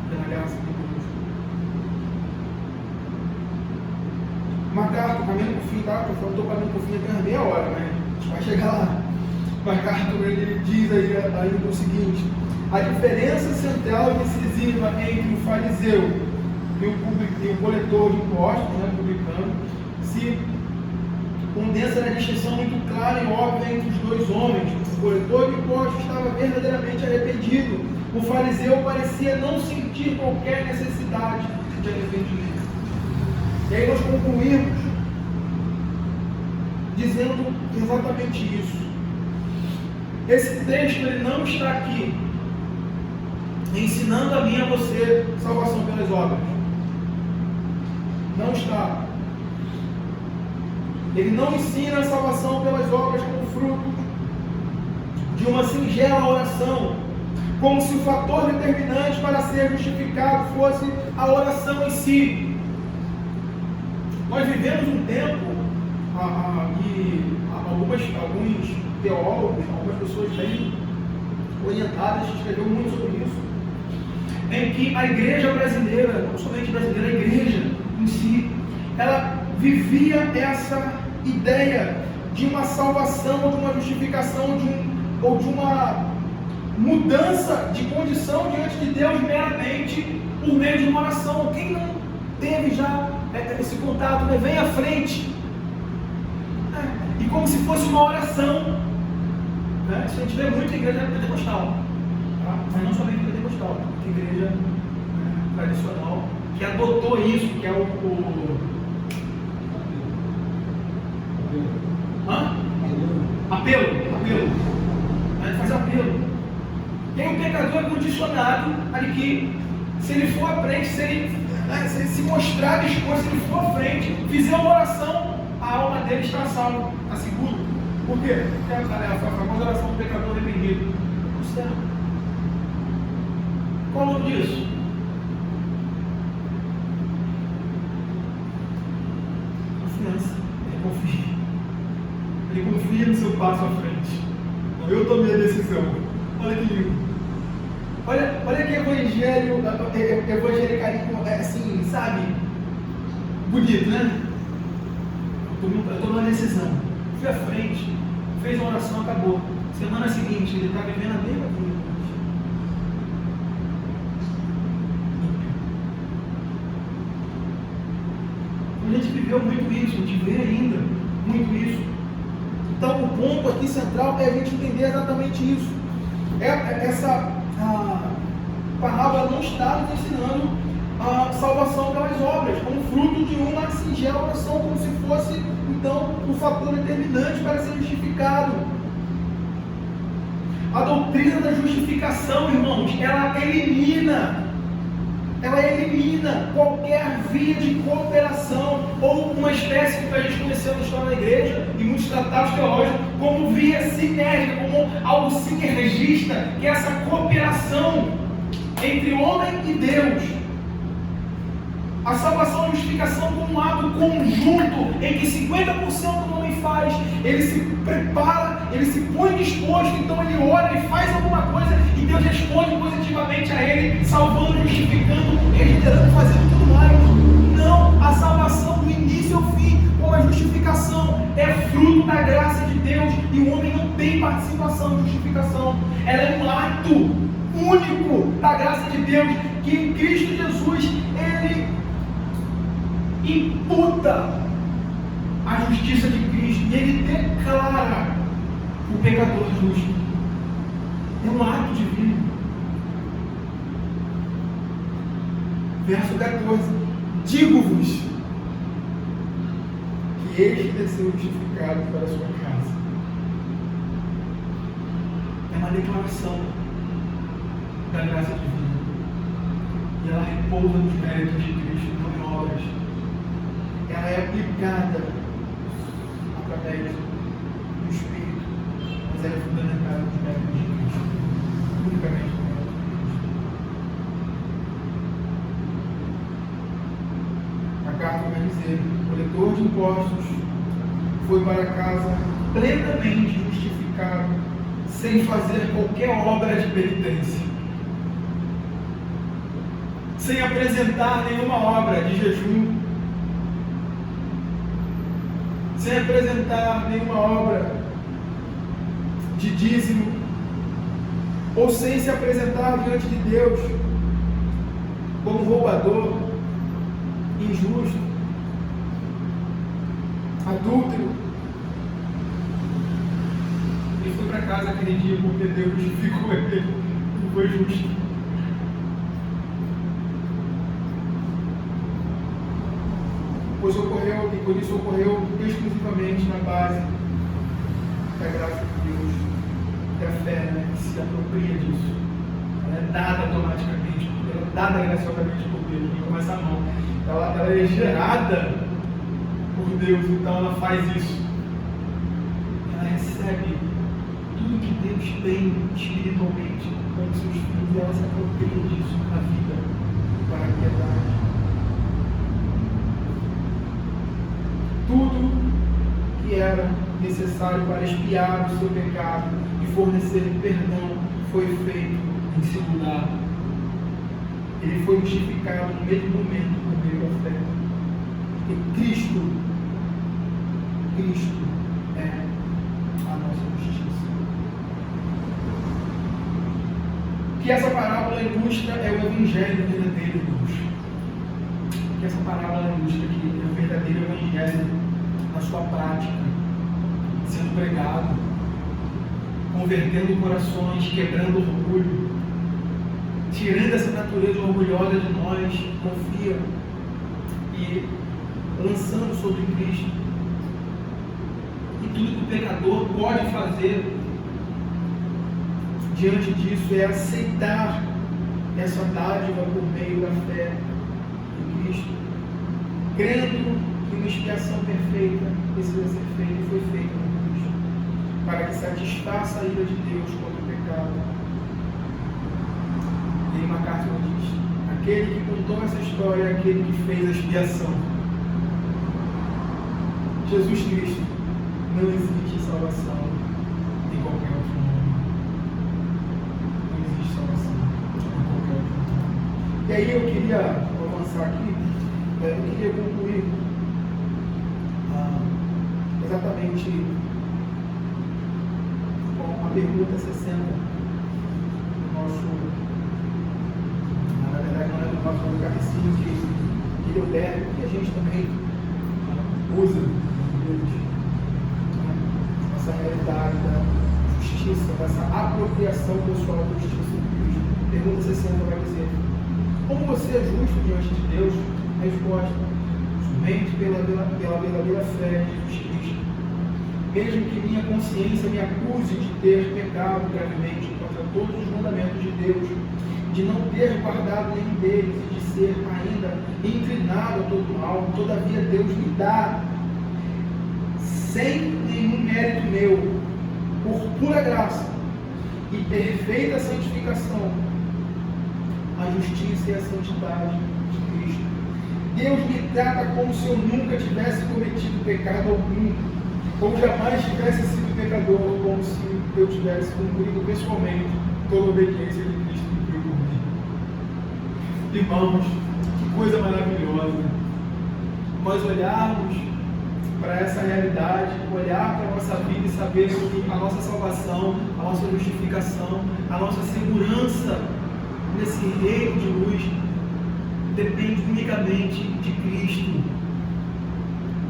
pela graça de Deus. MacArthur, caminhando por fim, tá? Eu estou caminhando por fim até meia hora, né? A gente vai chegar lá. MacArthur, ele diz aí o seguinte: a diferença central e decisiva entre o fariseu e o coletor de impostos, né, publicano, se condensa na distinção muito clara e óbvia entre os dois homens. O coletor de impostos estava verdadeiramente arrependido. O fariseu parecia não sentir qualquer necessidade de arrependimento. E aí nós concluímos dizendo exatamente isso. Esse texto ele não está aqui ensinando a mim e a você salvação pelas obras. Não está. Ele não ensina a salvação pelas obras como fruto de uma singela oração, como se o fator determinante para ser justificado fosse a oração em si. Nós vivemos um tempo e alguns teólogos, algumas pessoas bem orientadas, escreveram muito sobre isso, em que a igreja brasileira, não somente brasileira, a igreja em si, ela vivia essa ideia de uma salvação, ou de uma justificação, ou de uma mudança de condição diante de Deus meramente por meio de uma oração. Quem não teve já esse contato, né? Vem à frente, e como se fosse uma oração, né? Isso a gente vê muito em igreja pentecostal, tá? Mas não somente em pentecostal, tem igreja tradicional que adotou isso, que é apelo, né? Faz apelo. Tem um pecador condicionado ali que, se ele for à frente, se ele se mostrar disposto, se ele for à frente, fizer uma oração, a alma dele está salva, está seguro. Por quê? Porque a famosa oração do pecador arrependido. O céu. Qual o nome disso? Confiança. Ele confia no seu passo à frente. Eu tomei a decisão. Olha que lindo. Olha que evangelicalismo, assim, sabe? Bonito, né? Eu estou numa decisão. Fui à frente, fez uma oração, acabou. Semana seguinte, ele está vivendo a mesma vida. A gente viveu muito isso, a gente vê ainda muito isso. Então, o ponto aqui central é a gente entender exatamente isso. Essa parábola não está nos ensinando a salvação pelas obras, como fruto de uma singela oração, como se fosse, então, um fator determinante para ser justificado. A doutrina da justificação, irmãos, ela elimina qualquer via de cooperação, ou uma espécie que a gente conheceu na história da igreja, e muitos tratados teológicos, como via sinérgica, como algo sinergista, que é essa cooperação entre homem e Deus. A salvação e a justificação como um ato conjunto, em que 50% do homem faz, ele se prepara, ele se põe disposto, então ele ora, ele faz alguma coisa, e Deus responde positivamente a ele, salvando, justificando, regenerando, fazendo tudo mais. Não, a salvação do início ao fim, como a justificação, é fruto da graça de Deus, e o homem não tem participação em justificação. Ela é um ato único da graça de Deus, que em Cristo Jesus Ele imputa a justiça de Cristo e Ele declara o pecador justo. É um ato divino. Verso 14: digo-vos que este desceu justificado para a sua casa. É uma declaração da graça divina. E ela repousa nos méritos de Cristo, não em obras. Ela é aplicada através do Espírito, mas ela é fundamentada nos méritos de Cristo. Unicamente no mérito de Cristo. A carta vai dizer: o coletor de impostos foi para casa plenamente justificado, sem fazer qualquer obra de penitência, sem apresentar nenhuma obra de jejum, sem apresentar nenhuma obra de dízimo, ou sem se apresentar diante de Deus como roubador, injusto, adúltero. Ele foi para casa aquele dia porque Deus justificou ele, não foi justo. Pois ocorreu, e por isso ocorreu exclusivamente na base da graça de Deus, da fé, né, que se apropria disso. Ela é dada automaticamente, ela é dada graciosamente por Deus, não começa a mão. Ela é gerada por Deus, então ela faz isso. Ela recebe tudo que Deus tem espiritualmente como seus filhos, e ela se apropria disso na vida, para a piedade. Tudo que era necessário para expiar o seu pecado e fornecer perdão foi feito em seu lugar. Ele foi justificado no mesmo momento por meio da fé. E Cristo é a nossa justiça. O que essa parábola ilustra é o Evangelho verdadeiro, irmãos. O que essa parábola ilustra aqui é o verdadeiro Evangelho na sua prática, sendo pregado, convertendo corações, quebrando orgulho, tirando essa natureza orgulhosa de nós, confia, e lançando sobre Cristo. E tudo que o pecador pode fazer diante disso é aceitar essa dádiva por meio da fé em Cristo, crendo que uma expiação perfeita precisa ser feita e foi feita na cruz, para que satisfaça a ira de Deus contra o pecado. E aí MacArthur diz: aquele que contou essa história é aquele que fez a expiação. Jesus Cristo. Não existe salvação em qualquer outro nome. Não existe salvação em qualquer outro nome. E aí eu queria avançar aqui, eu queria concluir exatamente com a pergunta 60 do nosso, na verdade não é do nosso catecismo, que ele obedece, que a gente também usa essa realidade da justiça, dessa apropriação pessoal da justiça de Cristo. Pergunta 60 vai dizer: como você é justo diante de Deus? Resposta: somente pela verdadeira fé em Jesus Cristo. Mesmo que minha consciência me acuse de ter pecado gravemente contra todos os mandamentos de Deus, de não ter guardado nenhum deles e de ser ainda inclinado a todo mal, todavia Deus me dá, sem nenhum mérito meu, por pura graça e perfeita santificação, a justiça e a santidade de Cristo. Deus me trata como se eu nunca tivesse cometido pecado algum, como jamais tivesse sido pecador, como se eu tivesse cumprido pessoalmente toda a obediência de Cristo que cumpriu por mim. Irmãos, que coisa maravilhosa nós olharmos para essa realidade, olhar para a nossa nossa vida e saber que a nossa salvação, a nossa justificação, a nossa segurança nesse reino de luz depende unicamente de Cristo.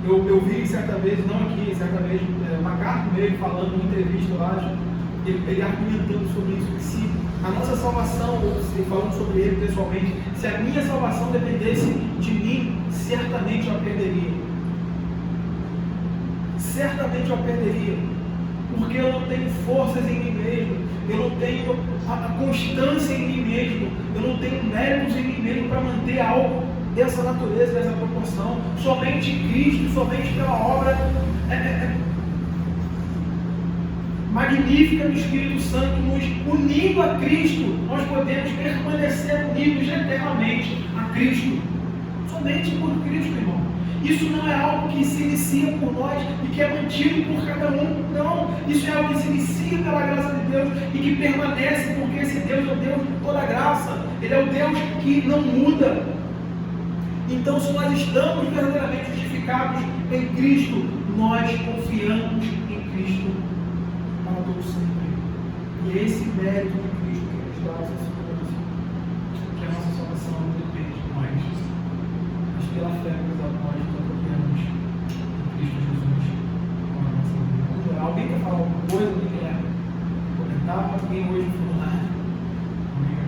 Eu vi certa vez, não aqui, certa vez, Macaco mesmo falando numa entrevista lá, ele argumentando sobre isso, que se a nossa salvação, ou se falando sobre ele pessoalmente, se a minha salvação dependesse de mim, certamente eu a perderia. Certamente eu a perderia. Porque eu não tenho forças em mim mesmo, eu não tenho a constância em mim mesmo, eu não tenho méritos em mim mesmo para manter algo dessa natureza, dessa proporção. Somente Cristo, somente pela obra magnífica do Espírito Santo nos unindo a Cristo, nós podemos permanecer unidos eternamente a Cristo. Somente por Cristo, irmão. Isso não é algo que se inicia por nós e que é mantido por cada um. Não. Isso é algo que se inicia pela graça de Deus e que permanece, porque esse Deus é o Deus de toda graça. Ele é o Deus que não muda. Então, se nós estamos verdadeiramente justificados em Cristo, nós confiamos em Cristo para todo sempre. E é esse mérito de Cristo que nos dá essa segurança, que a nossa salvação não depende de nós, mas pela fé que nós apropriamos em Cristo Jesus com a nossa vida. Alguém quer falar alguma coisa? Alguém quer comentar? Alguém hoje falou nada? Alguém quer